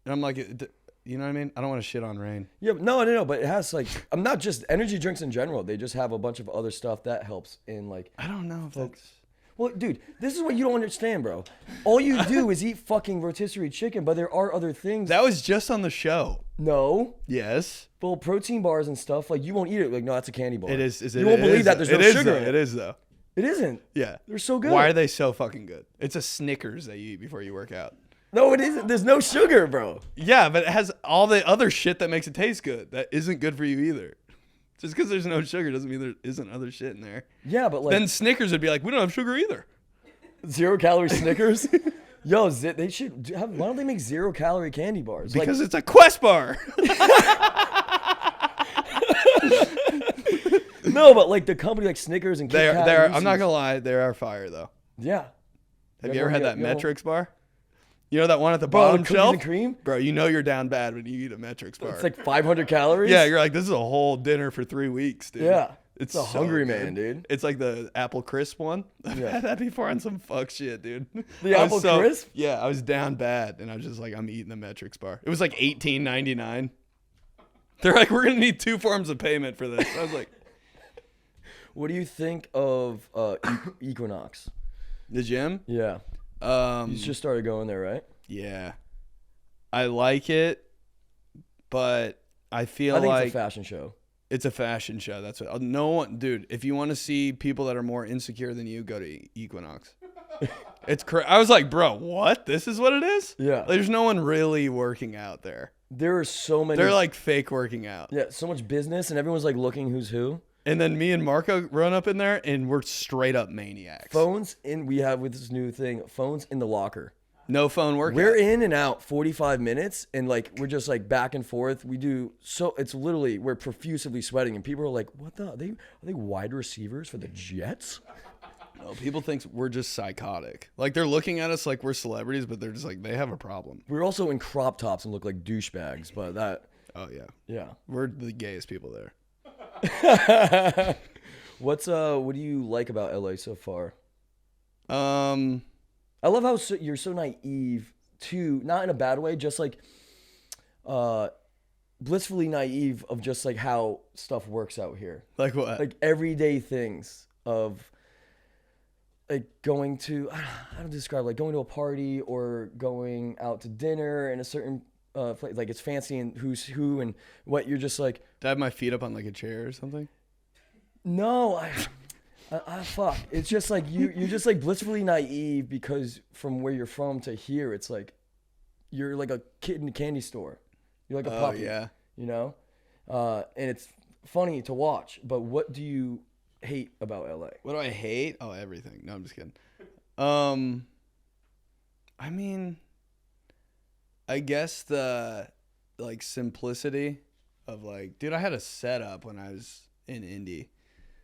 And I'm like, you know what I mean? I don't want to shit on Rain. Yeah, no. But it has like, I'm not just energy drinks in general. They just have a bunch of other stuff that helps in like. I don't know if that's. Well, dude, this is what you don't understand, bro. All you do is eat fucking rotisserie chicken, but there are other things. That was just on the show. No. Yes. Well, protein bars and stuff, like you won't eat it. Like, no, that's a candy bar. It is. You won't believe that there's no sugar in it. It is though. It isn't. Yeah. They're so good. Why are they so fucking good? It's a Snickers that you eat before you work out. No, it isn't. There's no sugar, bro. Yeah, but it has all the other shit that makes it taste good. That isn't good for you either. Just because there's no sugar doesn't mean there isn't other shit in there. Yeah, but like Then Snickers would be like, we don't have sugar either. 0 calorie Snickers. Yo, they should have. Why don't they make 0 calorie candy bars? Because it's a Quest bar. No, but like the company like Snickers and Kit Kat. They're. I'm not gonna lie, they are fire though. Yeah. Have you ever had that Yo. Metrix bar? You know that one at the Bro, bottom cookies shelf? and cream? Bro, you know you're down bad when you eat a Metrix bar. It's like 500 calories. yeah, you're like, this is a whole dinner for 3 weeks, dude. Yeah. It's a so hungry good. man, dude. It's like the apple crisp one. I've Yeah. had that before on some fuck shit, dude. The I was apple crisp? Yeah, I was down bad, and I was just like, I'm eating the Metrix bar. It was like $18.99. They're like, we're gonna need 2 forms of payment for this. I was like, What do you think of Equinox? the gym? Yeah. You just started going there, right? Yeah, I like it, but I feel I think like it's a fashion show. it's a fashion show. That's what. No one, dude. If you want to see people that are more insecure than you, go to Equinox. It's I was like, bro, what? This is what it is? Yeah. There's no one really working out there. There are so many. They're like fake working out. Yeah, so much business, and everyone's like looking who's who. And then me and Marco run up in there, and we're straight up maniacs. Phones in. We have with this new thing. Phones in the locker. No phone workout. We're in and out 45 minutes, and like we're just like back and forth. We do so. It's literally we're profusely sweating, and people are like, "What the? Are they wide receivers for the Jets?" No, people think we're just psychotic. Like they're looking at us like we're celebrities, but they're just like they have a problem. We're also in crop tops and look like douchebags, but that. Oh yeah, Yeah. we're the gayest people there. What do you like about LA so far? I I love how you're so naive too, not in a bad way, just like blissfully naive of just like how stuff works out here. Like what? Like everyday things of like going to, how to describe, like going to a party or going out to dinner in a certain place, like it's fancy and who's who and what. You're just like, Do I have my feet up on like a chair or something? no, I fuck. It's just like you're just like blissfully naive because from where you're from to here, it's like you're like a kid in a candy store. You're like a puppy. Yeah. You know, and it's funny to watch. But what do you hate about LA? What do I hate? Oh, everything. No, I'm just kidding. I mean, I guess the like simplicity of like, dude, I had a setup when I was in Indy.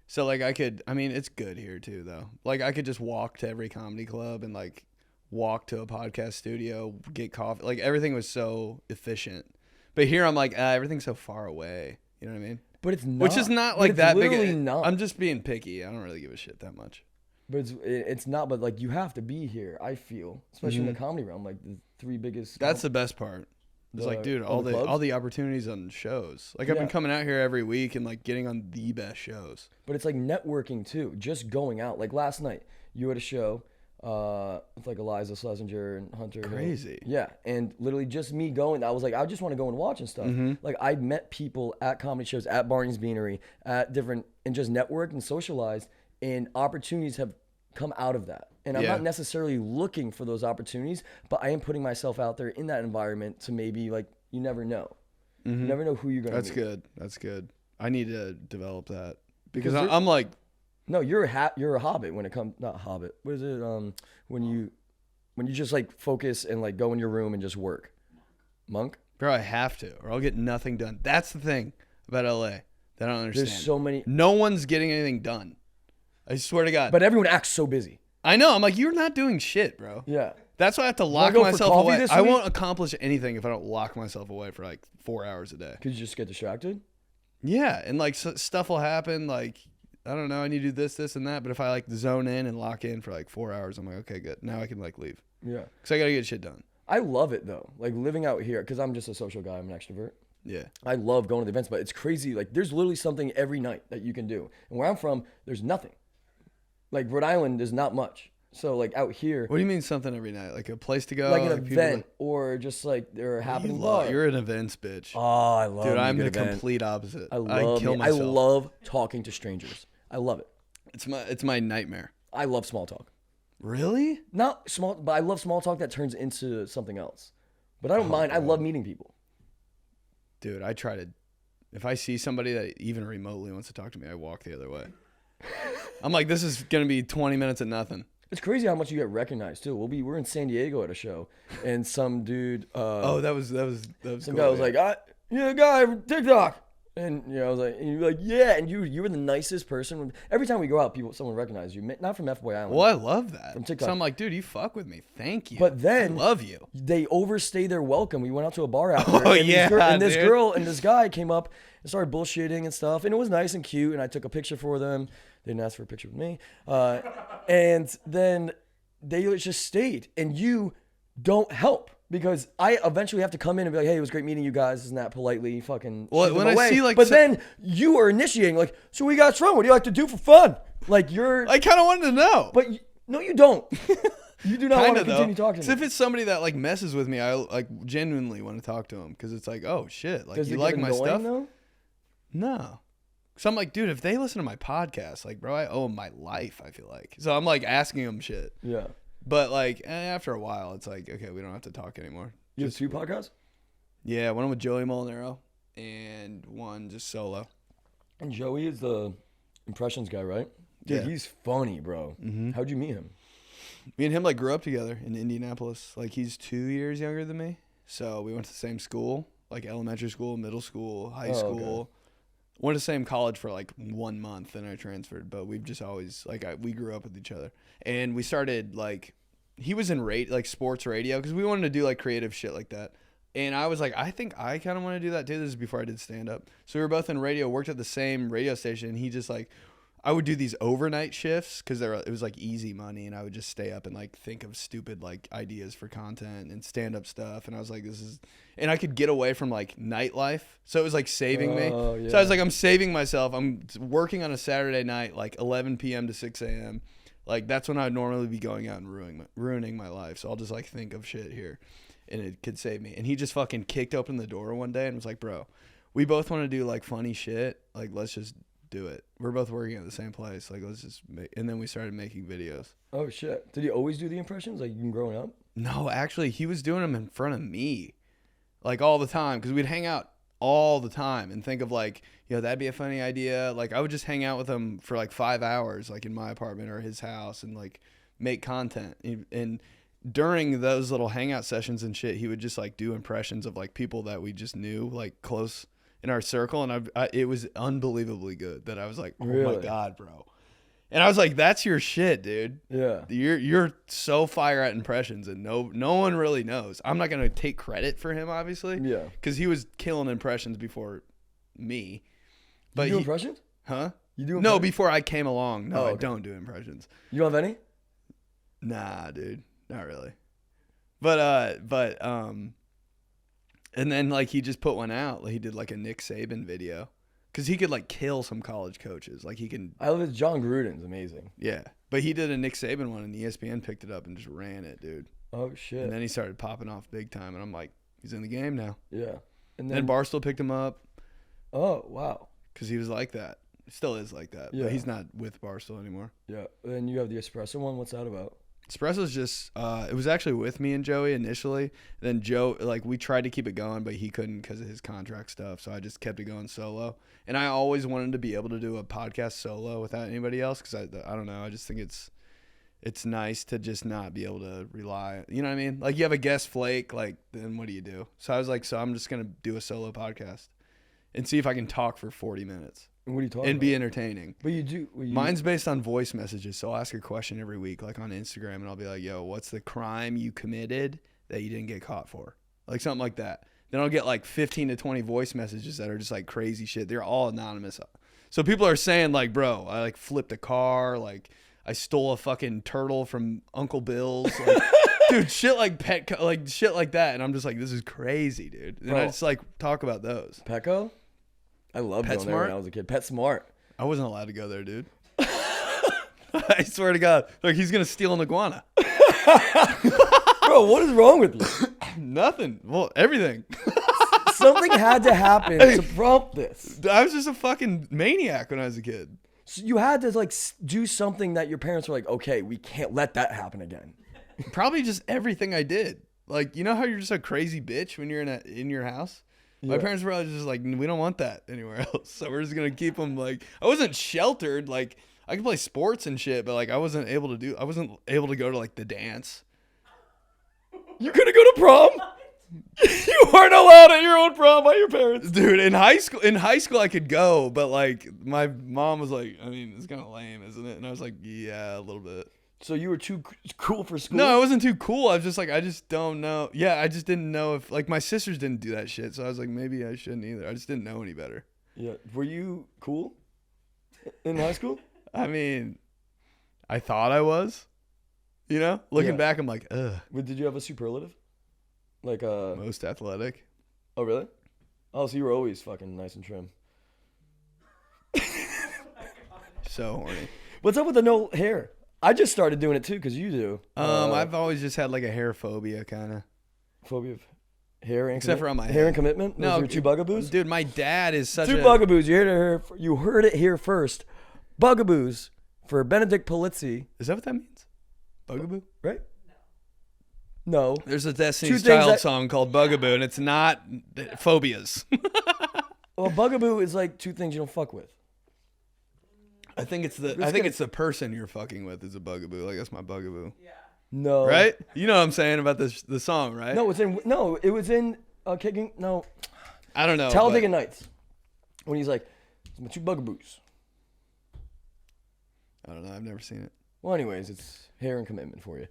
So like I mean, it's good here too though. Like I could just walk to every comedy club and like walk to a podcast studio, get coffee. Like everything was so efficient. But here I'm like, everything's so far away. You know what I mean? But it's not. Which is not But like it's that big. literally not. I'm just being picky. I don't really give a shit that much. But it's not. But like you have to be here. I feel, especially in the comedy realm, like the 3 biggest. That's the best part. It's like, dude, all the opportunities on shows. Like I've been coming out here every week and like getting on the best shows. But it's like networking too. Just going out. Like last night, you had a show with like Eliza Schlesinger and Hunter. Crazy. Yeah, and literally just me going. I was like, I just want to go and watch and stuff. Like I met people at comedy shows, at Barney's Beanery, at different, and just networked and socialized, and opportunities have come out of that. And I'm not necessarily looking for those opportunities, but I am putting myself out there in that environment to maybe, like, you never know. You never know who you're going to meet. That's good. That's good. I need to develop that because I'm like, no, you're a hobbit when it comes, not hobbit. What is it? When you just like focus and like go in your room and just work. Monk? bro, I have to, or I'll get nothing done. That's the thing about LA that I don't understand. There's so many. No one's getting anything done. I swear to God. But everyone acts so busy. I know. I'm like, you're not doing shit, bro. Yeah. That's why I have to lock myself away. I won't accomplish anything if I don't lock myself away for like 4 hours a day. Could you just get distracted? Yeah, and like stuff will happen. Like, I don't know, I need to do this, this, and that. But if I like zone in and lock in for like 4 hours, I'm like, okay, good. Now I can like leave. Yeah. Because I gotta get shit done. I love it though. Like living out here, because I'm just a social guy. I'm an extrovert. Yeah. I love going to the events, but it's crazy. Like there's literally something every night that you can do. And where I'm from, there's nothing. Like Rhode Island, there's not much. So like out here. What do you mean something every night? Like a place to go? Like an event or just like they're happening. You're an events bitch. Oh, I love it. Dude, I'm the complete opposite. I kill myself. I love talking to strangers. I love it. It's my nightmare. I love small talk. Really? Not small, but I love small talk that turns into something else. But I don't mind. I love meeting people. Dude, I try to. If I see somebody that even remotely wants to talk to me, I walk the other way. I'm like, this is gonna be 20 minutes of nothing. It's crazy how much you get recognized too. We're in San Diego at a show, and some dude. That was some cool, guy was like, "Yeah, guy from TikTok," and I was like, and you're like, "Yeah," and you were the nicest person. Every time we go out, someone recognizes you. Not from FBoy Island. Well, I love that. From TikTok. So I'm like, dude, you fuck with me. Thank you. But then I love you. They overstay their welcome. We went out to a bar after. Oh, and yeah, this dude. girl and this guy came up and started bullshitting and stuff, and it was nice and cute. And I took a picture for them. They didn't ask for a picture with me, and then they just stayed. And you don't help because I eventually have to come in and be like, "Hey, it was great meeting you guys." Isn't that politely fucking? Well, when I see like, but then you are initiating like, "So what you guys from? What do you like to do for fun?" Like you're. I kind of wanted to know. But no, you don't. You do not want to continue talking to me. If it's somebody that like messes with me, I like genuinely want to talk to them because it's like, oh shit, like Does you it like get my annoying, stuff? though? No. So I'm like, dude, if they listen to my podcast, like, bro, I owe them my life. I feel like. So I'm like asking them shit. Yeah. But like after a while, it's like, okay, we don't have to talk anymore. You have 2 podcasts? Yeah, one with Joey Molinaro and one just solo. And Joey is the impressions guy, right? Dude, Yeah. he's funny, bro. Mm-hmm. How'd you meet him? Me and him like grew up together in Indianapolis. Like he's 2 years younger than me, so we went to the same school, like elementary school, middle school, high school. Okay. Went to the same college for like 1 month, then I transferred. But we've just always like we grew up with each other, and we started like he was in like sports radio because we wanted to do like creative shit like that. And I was like, I think I kind of want to do that too. This is before I did stand up, so we were both in radio, worked at the same radio station. And he just like. I would do these overnight shifts because it was like easy money, and I would just stay up and like think of stupid like ideas for content and stand up stuff. And I was like, and I could get away from like nightlife, so it was like saving me. Yeah. So I was like, I'm saving myself. I'm working on a Saturday night, like 11 p.m. to 6 a.m. Like that's when I'd normally be going out and ruining my life. So I'll just like think of shit here, and it could save me. And he just fucking kicked open the door one day and was like, bro, we both want to do like funny shit. Like let's just do it. We're both working at the same place. Like let's just and then we started making videos. Oh shit! Did he always do the impressions like you growing up? No, actually, he was doing them in front of me, like all the time, because we'd hang out all the time and think of like, that'd be a funny idea. Like I would just hang out with him for like 5 hours, like in my apartment or his house, and like make content. And during those little hangout sessions and shit, he would just like do impressions of like people that we just knew, like close in our circle, and it was unbelievably good that I was like, oh really? My God, bro. And I was like, that's your shit, dude. Yeah. You're so fire at impressions, and no one really knows. I'm not gonna take credit for him, obviously. Yeah. Because he was killing impressions before me. But You do impressions? Huh? You do No, impressions? Before I came along. No, Oh, I okay. don't do impressions. You don't have any? Nah, dude. Not really. But and then like he just put one out. Like, he did like a Nick Saban video. Cause he could like kill some college coaches. Like he can. I love it. John Gruden's amazing. Yeah. But he did a Nick Saban one, and ESPN picked it up and just ran it, dude. Oh shit. And then he started popping off big time, and I'm like, he's in the game now. Yeah. And Then Barstool picked him up Oh wow. because he was like that. Still is like that. Yeah. But he's not with Barstool anymore. Yeah. Then you have the espresso one. What's that about? Espresso's just, it was actually with me and Joey initially. Then Joe, like, we tried to keep it going, but he couldn't because of his contract stuff. So I just kept it going solo. And I always wanted to be able to do a podcast solo without anybody else because I don't know. I just think it's nice to just not be able to rely. You know what I mean? Like, you have a guest flake, like, then what do you do? So I was like, so I'm just going to do a solo podcast and see if I can talk for 40 minutes. What are you talking And about? be entertaining. But you do. Mine's based on voice messages, so I'll ask a question every week, like on Instagram, and I'll be like, yo, what's the crime you committed that you didn't get caught for? Like something like that. Then I'll get like 15 to 20 voice messages that are just like crazy shit. They're all anonymous. So people are saying like, bro, I like flipped a car, like I stole a fucking turtle from Uncle Bill's. Like, dude, shit like like shit like that. And I'm just like, this is crazy, dude. And Bro. I just like talk about those. Petco? I loved going there PetSmart? when I was a kid. PetSmart. I wasn't allowed to go there, dude. I swear to God. Like, he's going to steal an iguana. Bro, what is wrong with you? Nothing. Well, everything. Something had to happen to prompt this. I was just a fucking maniac when I was a kid. So you had to like do something that your parents were like, okay, we can't let that happen again. Probably just everything I did. Like, you know how you're just a crazy bitch when you're in your house? My Yeah. parents were always just like, we don't want that anywhere else. So we're just going to keep them like, I wasn't sheltered. Like, I could play sports and shit, but like, I wasn't able to go to like the dance. You couldn't go to prom? You weren't allowed at your own prom by your parents. Dude, in high school I could go, but like my mom was like, I mean, it's kind of lame, isn't it? And I was like, yeah, a little bit. So you were too cool for school? No, I wasn't too cool. I was just like, I just don't know. Yeah, I just didn't know if like my sisters didn't do that shit. So I was like, maybe I shouldn't either. I just didn't know any better. Yeah. Were you cool in high school? I mean, I thought I was. You know, looking Yeah. back, I'm like, ugh. Did you have a superlative? Like Most athletic. Oh really? Oh, so you were always fucking nice and trim. So horny. What's up with the no hair? I just started doing it too because you do. I've always just had like a hair phobia, kind of. Phobia of hair and Except for on my hair head. and commitment. Those are your two bugaboos. Dude, my dad is such Two a bugaboos. You heard it here first. Bugaboos for Benedict Polizzi, Is that what that means? Bugaboo? right? No. There's a Destiny's Two things Child that- song called Bugaboo, and it's not phobias. Well, bugaboo is like two things you don't fuck with. I think it's the person you're fucking with is a bugaboo. Like, that's my bugaboo. Yeah. No. Right? You know what I'm saying about the song, right? No, it was in kicking. No, I don't know. Talladega Nights. When he's like, "It's my two bugaboos." I don't know. I've never seen it. Well, anyways, it's hair and commitment for you.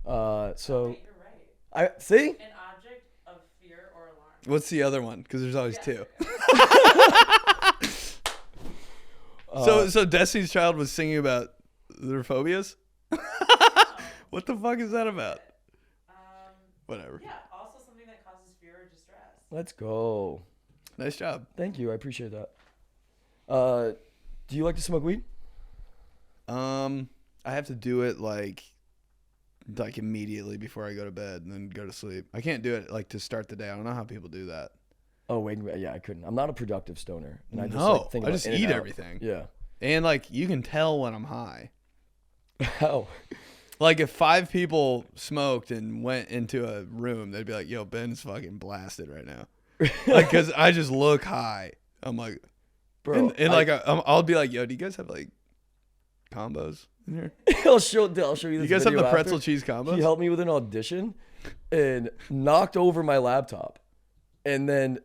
So Wait, you're right. I see. An object of fear or alarm. What's the other one? Because there's always two. Uh, So Destiny's Child was singing about their phobias? What the fuck is that about? Whatever. Yeah, also something that causes fear or distress. Let's go. Nice job. Thank you. I appreciate that. Do you like to smoke weed? I have to do it like immediatally before I go to bed and then go to sleep. I can't do it like to start the day. I don't know how people do that. Oh wait, yeah, I couldn't. I'm not a productive stoner, and I just No, like, think I about just in and eat out. everything. Yeah. And like you can tell when I'm high. How? Like if 5 people smoked and went into a room, they'd be like, "Yo, Ben's fucking blasted right now," like because I just look high. I'm like, Bro, I'll be like, "Yo, do you guys have like combos in here? I'll show you this. You guys have video the pretzel after. cheese combos?" He helped me with an audition and knocked over my laptop, and then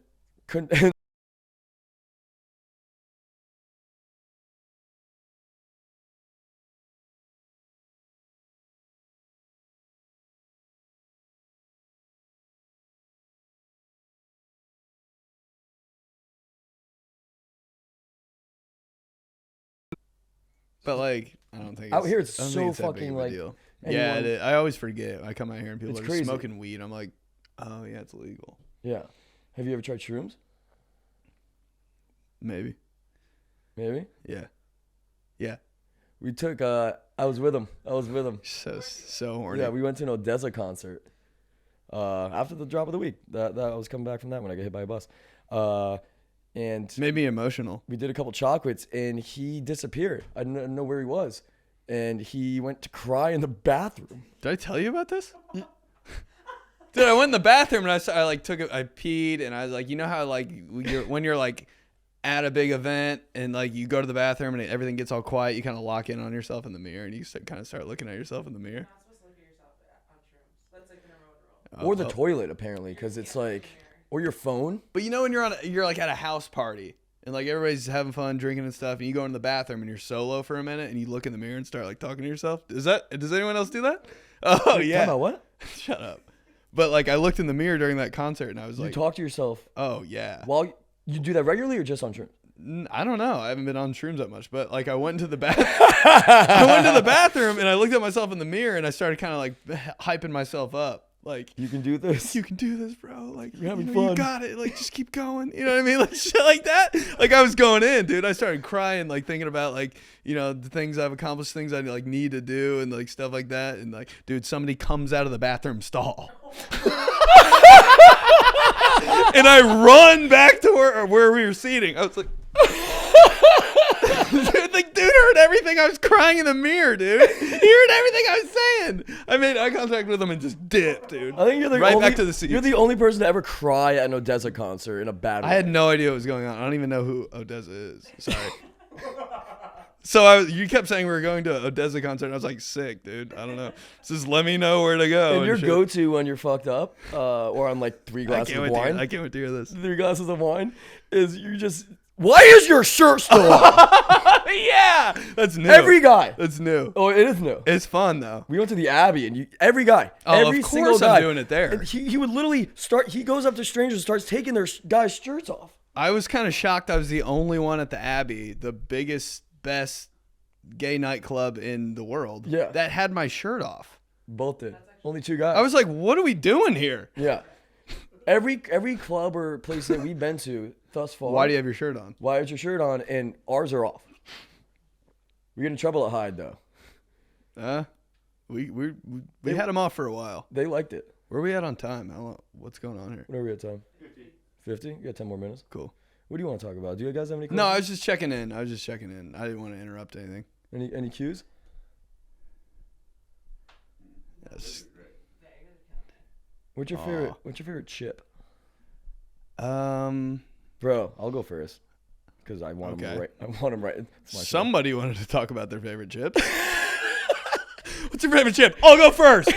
couldn't. But like, I don't think Out here it's I don't so think that big fucking, of a like, deal. anyone- Yeah, it is. I always forget. I come out here and people It's are crazy. smoking weed. I'm like, oh yeah, it's illegal. Yeah. Have you ever tried shrooms? Maybe. Maybe. Yeah. Yeah. We took. I was with him. So horny. Yeah, we went to an Odessa concert. After the drop of the week, that I was coming back from that when I got hit by a bus. And Made me emotional. we did a couple chocolates, and he disappeared. I didn't know where he was, and he went to cry in the bathroom. Did I tell you about this? Dude, I went in the bathroom and I like I peed and I was like, you know how like when you're like at a big event and like you go to the bathroom and everything gets all quiet, you kind of lock in on yourself in the mirror and you kind of start looking at yourself in the mirror. You're not supposed to look at yourself on shrooms. That's like the number one rule. Or the toilet, apparently, because it's like, or your phone. But you know when you're like at a house party and like everybody's having fun drinking and stuff and you go in the bathroom and you're solo for a minute and you look in the mirror and start like talking to yourself. Does anyone else do that? Oh Wait, yeah. talking about what? Shut up. But like I looked in the mirror during that concert and I was You like, talk to yourself oh yeah. while you do that regularly or just on shrooms? I don't know. I haven't been on shrooms that much, but like I went into the I went to the bathroom and I looked at myself in the mirror and I started kind of like hyping myself up. Like, You can do this. you can do this, bro. Like, You're having you fun. got it. Like, just keep going. You know what I mean? Like, shit like that. Like, I was going in, dude. I started crying, like, thinking about, like, you know, the things I've accomplished, things I, like, need to do and, like, stuff like that. And, like, dude, somebody comes out of the bathroom stall. And I run back to where we were seating. I was like... Dude heard everything. I was crying in the mirror, dude. He heard everything I was saying. I made eye contact with him and just dipped, dude. I think you're the right only, back to the seat. You're the only person to ever cry at an Odessa concert in a bad way. I had no idea what was going on. I don't even know who Odessa is. Sorry. So you kept saying we were going to Odessa concert. And I was like, sick, dude. I don't know. Just let me know where to go. And your shit. go-to when you're fucked up, or on like 3 glasses of wine, I can't wait to hear this. 3 glasses of wine, is you just, why is your shirt still on? Yeah, that's new. Every guy. That's new. Oh, it is new. It's fun though. We went to the Abbey, and every guy, Oh, every of single course guy, I'm doing it there. and he would literally start. He goes up to strangers and starts taking their guys' shirts off. I was kind of shocked. I was the only one at the Abbey, the biggest, best gay nightclub in the world. Yeah. that had my shirt off. Both did. Only 2 guys. I was like, what are we doing here? Yeah. Every club or place that we've been to thus far. Why do you have your shirt on? Why is your shirt on? And ours are off. We get in trouble at Hyde though. We had them off for a while. They liked it. Where are we at on time? What's going on here? What are we at time? 50. You got 10 more minutes. Cool. What do you want to talk about? Do you guys have any questions? No, I was just checking in. I didn't want to interrupt anything. Any cues? Yes. What's your favorite? What's your favorite chip? Bro, I'll go first because I want Okay. him right. I want him right. It's my show. somebody wanted to talk about their favorite chips. What's your favorite chip? I'll go first.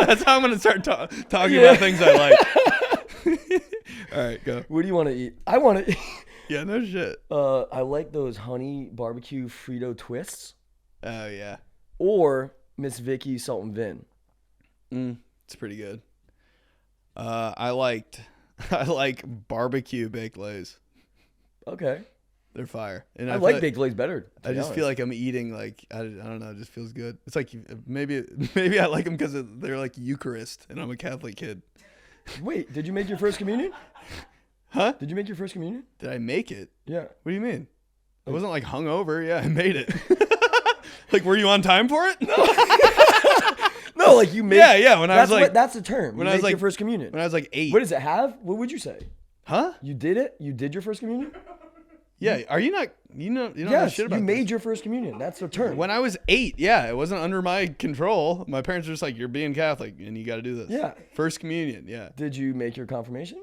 That's how I'm going to start talking about things I like. All right, go. What do you want to eat? I want to. Yeah, no shit. I like those honey barbecue Frito twists Oh, yeah. or Miss Vicky's salt and vin. It's pretty good. I like barbecue baked lays. Okay. They're fire. And I feel like baked lays better. to I be just feel honest. like I'm eating like I don't know. It just feels good. It's like maybe I like them because they're like Eucharist, and I'm a Catholic kid. Wait, did you make your first communion? Huh? Did you make your first communion? Did I make it? Yeah. What do you mean? I wasn't like hungover. Yeah, I made it. Like, were you on time for it? No, like you made. Yeah. When I was like, that's the term. when You I was make like your first communion. when I was like 8. What does it have? What would you say? Huh? You did it? You did your first communion? Yeah. Are you not? You don't know Yes, shit about you made this. your first communion. That's the term. When I was 8, yeah, it wasn't under my control. My parents were just like, "You're being Catholic, and you got to do this." Yeah. First communion. Yeah. Did you make your confirmation?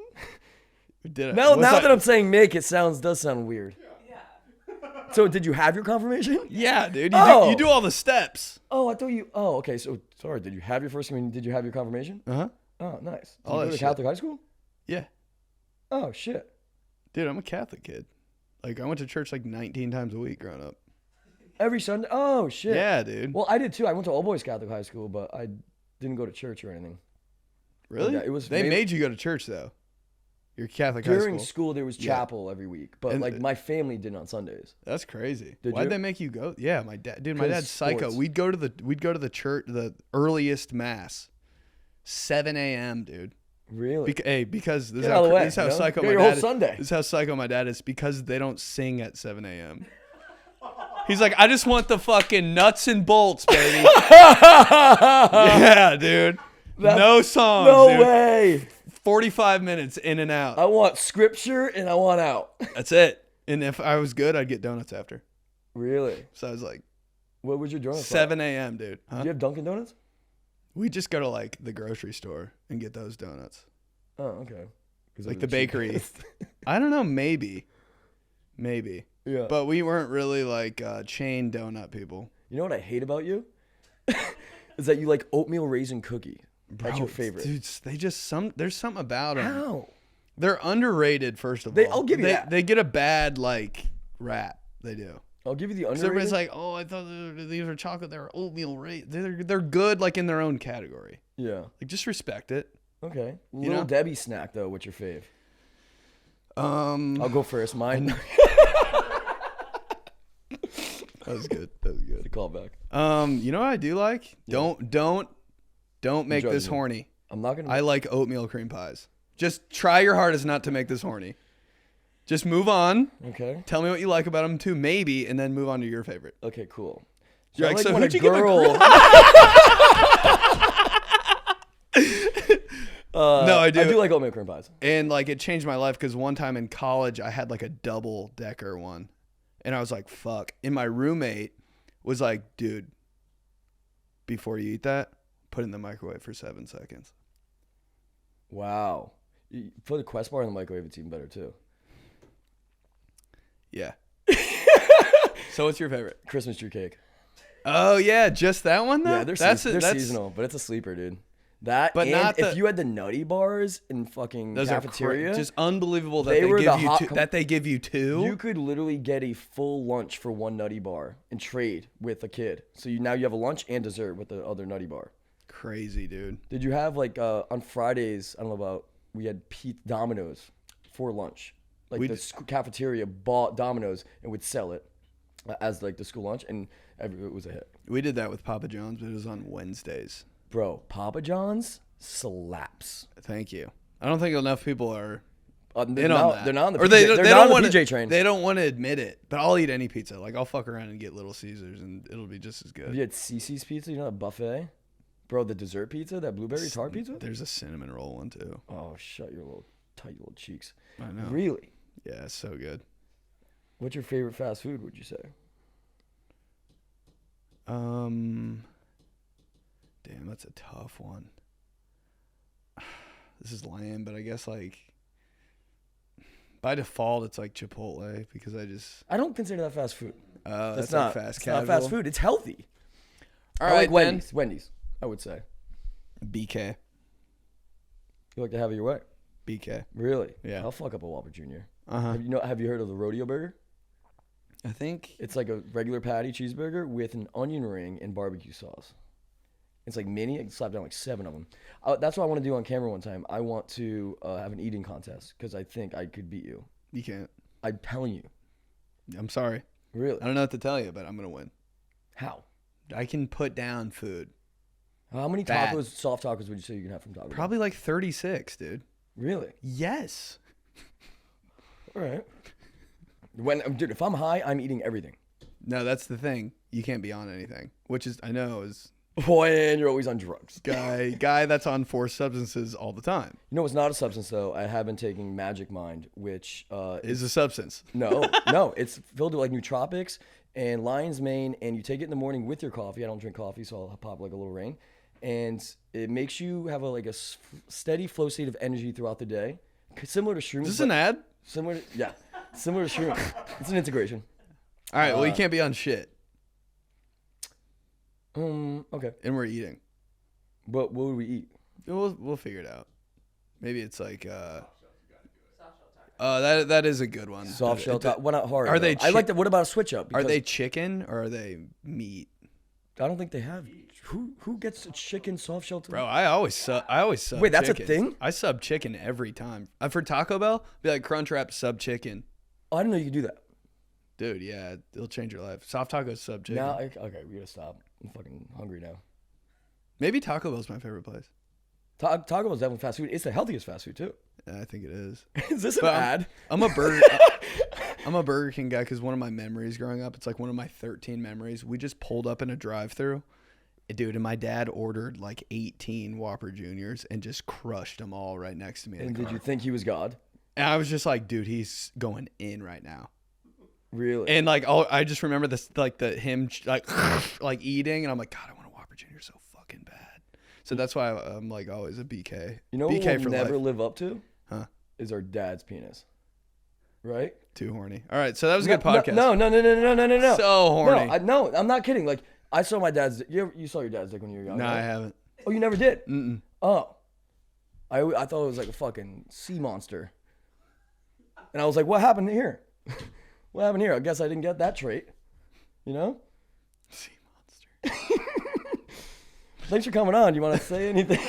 Did I? Now Was I- that I'm saying make, it does sound weird. Yeah. So did you have your confirmation? Yeah, dude. Oh. You do all the steps. Oh, I thought you. Oh, okay. So sorry. Did you have your first communion? Did you have your confirmation? Uh-huh. Oh, nice. Did All you go that to shit. Catholic high school? Yeah. Oh shit. Dude, I'm a Catholic kid. Like, I went to church like 19 times a week growing up. Every Sunday. Oh shit. Yeah, dude. Well, I did too. I went to all boys Catholic high school, but I didn't go to church or anything. Really? yeah, it was They made- made you go to church, though. Your Catholic high During school. school, there was Yeah. chapel every week, but And- like my family did on Sundays. That's crazy. Did Why'd you? they make you go? Yeah, my dad. Dude, my 'Cause dad's psycho. sports. We'd go to the church, the earliest mass, 7 a.m. Dude. Really? Because this is Get out of the way, this is how you know? psycho Get my your dad whole is. Sunday. This is how psycho my dad is because they don't sing at 7 a.m. He's like, I just want the fucking nuts and bolts, baby. Yeah, dude. No songs. No dude. way. 45 minutes in and out. I want scripture and I want out. That's it. And if I was good, I'd get donuts after. Really? So I was like, What was your donut? 7 a.m., dude. Huh? Do you have Dunkin' Donuts? We just go to like the grocery store and get those donuts. Oh, okay. 'Cause Like they're the bakery. cheapest. I don't know, maybe. Yeah. But we weren't really like chain donut people. You know what I hate about you? Is that you like oatmeal raisin cookie. That's your Bro, favorite. Dude, they just there's something about them. How? They're underrated, first of They- all. I'll give you that. They get a bad like rap. They do. I'll give you the So underrated. everybody's like, oh, I thought these were chocolate. They're oatmeal raisin. They're good like in their own category. Yeah. Like just respect it. Okay. You Little know? Debbie snack though. What's your fave? I'll go first. Mine. That was good. That was The good. callback. You know what I do like? Yeah. Don't make this judging. horny. I'm not gonna. I like oatmeal cream pies. Just try your hardest not to make this horny. Just move on. Okay. Tell me what you like about them too, maybe, and then move on to your favorite. Okay. Cool. You're I like, so when who'd a you give a girl. No, I do. I do like oatmeal cream pies. And like it changed my life because one time in college I had like a double decker one, and I was like, "Fuck!" And my roommate was like, "Dude, before you eat that, put it in the microwave for 7 seconds." Wow. You put a Quest bar in the microwave. It's even better too. Yeah. So what's your favorite? Christmas tree cake. Oh yeah, just that one though. Yeah, they're, that's they're that's, seasonal, but it's a sleeper, dude. That, But and not if the- you had the nutty bars in fucking Those cafeteria, are just unbelievable that They they were give the you hot two, com- that they give you two. you could literally get a full lunch for one nutty bar and trade with a kid. So now you have a lunch and dessert with the other nutty bar. Crazy, dude. Did you have like on Fridays? I don't know about. We had Domino's for lunch. Like We the cafeteria bought Domino's and would sell it as like the school lunch, and it was a hit. We did that with Papa John's, but it was on Wednesdays. Bro, Papa John's slaps. Thank you. I don't think enough people are They're in not, on that. They're not on the or PJ, they they're they not don't on want the PJ train. They don't want to admit it, but I'll eat any pizza. Like I'll fuck around and get Little Caesars, and it'll be just as good. Have you had Cece's pizza? You know that buffet? Bro, the dessert pizza, that blueberry tart pizza? There's a cinnamon roll one too. Oh, shut your little tight little cheeks. I know. Really? Yeah, it's so good. What's your favorite fast food, would you say? Damn, that's a tough one. This is lame, but I guess like by default it's like Chipotle because I don't consider that fast food. that's not like fast it's casual. not fast food. It's healthy. All I right, like Wendy's. Wendy's, I would say. BK. You like to have it your way? BK. Really? Yeah. I'll fuck up a Whopper Jr. Uh-huh. Have you heard of the rodeo burger? I think It's like a regular patty cheeseburger with an onion ring and barbecue sauce. It's like mini. I can slap down like 7 of them. That's what I want to do on camera one time. I want to have an eating contest because I think I could beat you. you can't. I'm telling you. I'm sorry. Really? I don't know what to tell you, but I'm going to win. How? I can put down food. How many Bad. tacos, soft tacos, would you say you can have from Taco Bell? Probably like 36, dude. Really? Yes. All right. Dude, if I'm high, I'm eating everything. No, that's the thing. You can't be on anything, which is I know is Boy, and you're always on drugs. guy that's on 4 substances all the time. You know, it's not a substance though. I have been taking Magic Mind, which Is a substance. no, it's filled with like nootropics and lion's mane, and you take it in the morning with your coffee. I don't drink coffee, so I'll pop like a little rain, and it makes you have a steady flow state of energy throughout the day, similar to shrooms. Is this an ad? Similar to shrooms. It's an integration. All right. Well, you can't be on shit, Okay. and we're eating. But what would we eat? We'll figure it out. Maybe it's like that is a good one. Soft shell. Why not hard? Are though? they I like that. What about a switch up? Are Because they chicken or are they meat? I don't think they have Who gets a chicken soft shell? Bro, I always sub. Wait, that's a chicken. thing? I sub chicken every time. For Taco Bell, be like Crunchwrap sub chicken. Oh, I didn't know you could do that. Dude, yeah, it'll change your life. Soft tacos sub chicken. Now, okay, we gotta stop. I'm fucking hungry now. Maybe Taco Bell's my favorite place. Taco Bell's definitely fast food. It's the healthiest fast food too. Yeah, I think it is. Is this an But ad? I'm a Burger King guy because one of my memories growing up, it's like one of my 13 memories. We just pulled up in a drive-thru, dude, and my dad ordered like 18 Whopper Juniors and just crushed them all right next to me. And did you think he was God? And I was just like, dude, he's going in right now. Really? And like, I just remember this, like him like eating, and I'm like, God, I want a Whopper Junior so fucking bad. So that's why I'm like always a BK. You know BK what for we'll never life. live up to? Huh? Is our dad's penis. Right? Too horny. All right, so that was a good podcast. No. So horny. No, I'm not kidding. Like, I saw my dad's. You saw your dad's dick when you were young. No, right? I haven't. Oh, you never did? Mm-mm. Oh. I thought it was like a fucking sea monster. And I was like, what happened here? What happened here? I guess I didn't get that trait. You know? Sea monster. Thanks for coming on. Do you want to say anything?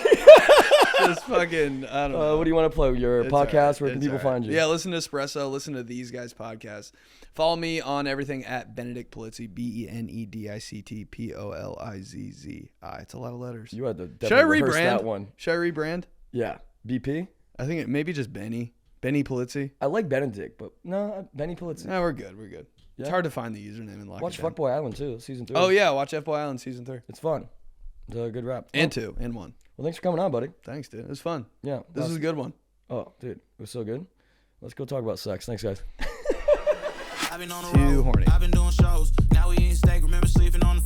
Just fucking, I don't know. What do you want to plug? Your It's podcast? all right. Where can It's people all right. find you? Yeah, listen to Espresso. Listen to these guys' podcasts. Follow me on everything at Benedict Polizzi, BenedictPolizzi. It's a lot of letters. You had to Should I definitely rehearse rebrand? that one. Should I rebrand? Yeah. BP? I think it maybe just Benny Polizzi. I like Benedict, but no, Benny Polizzi. No, we're good. It's Yeah. hard to find the username and lock Watch it down. FBoy Island too, season 3. Oh yeah, watch FBoy Island season 3 It's fun. It's a good rap. and 2 and 1. Well, thanks for coming on, buddy. Thanks, dude. It was fun. Yeah. This was a good one. Oh, dude, it was so good. Let's go talk about sex. Thanks, guys. I've been on the Too road. horny. I've been doing shows. Now we eating steak. Remember sleeping on the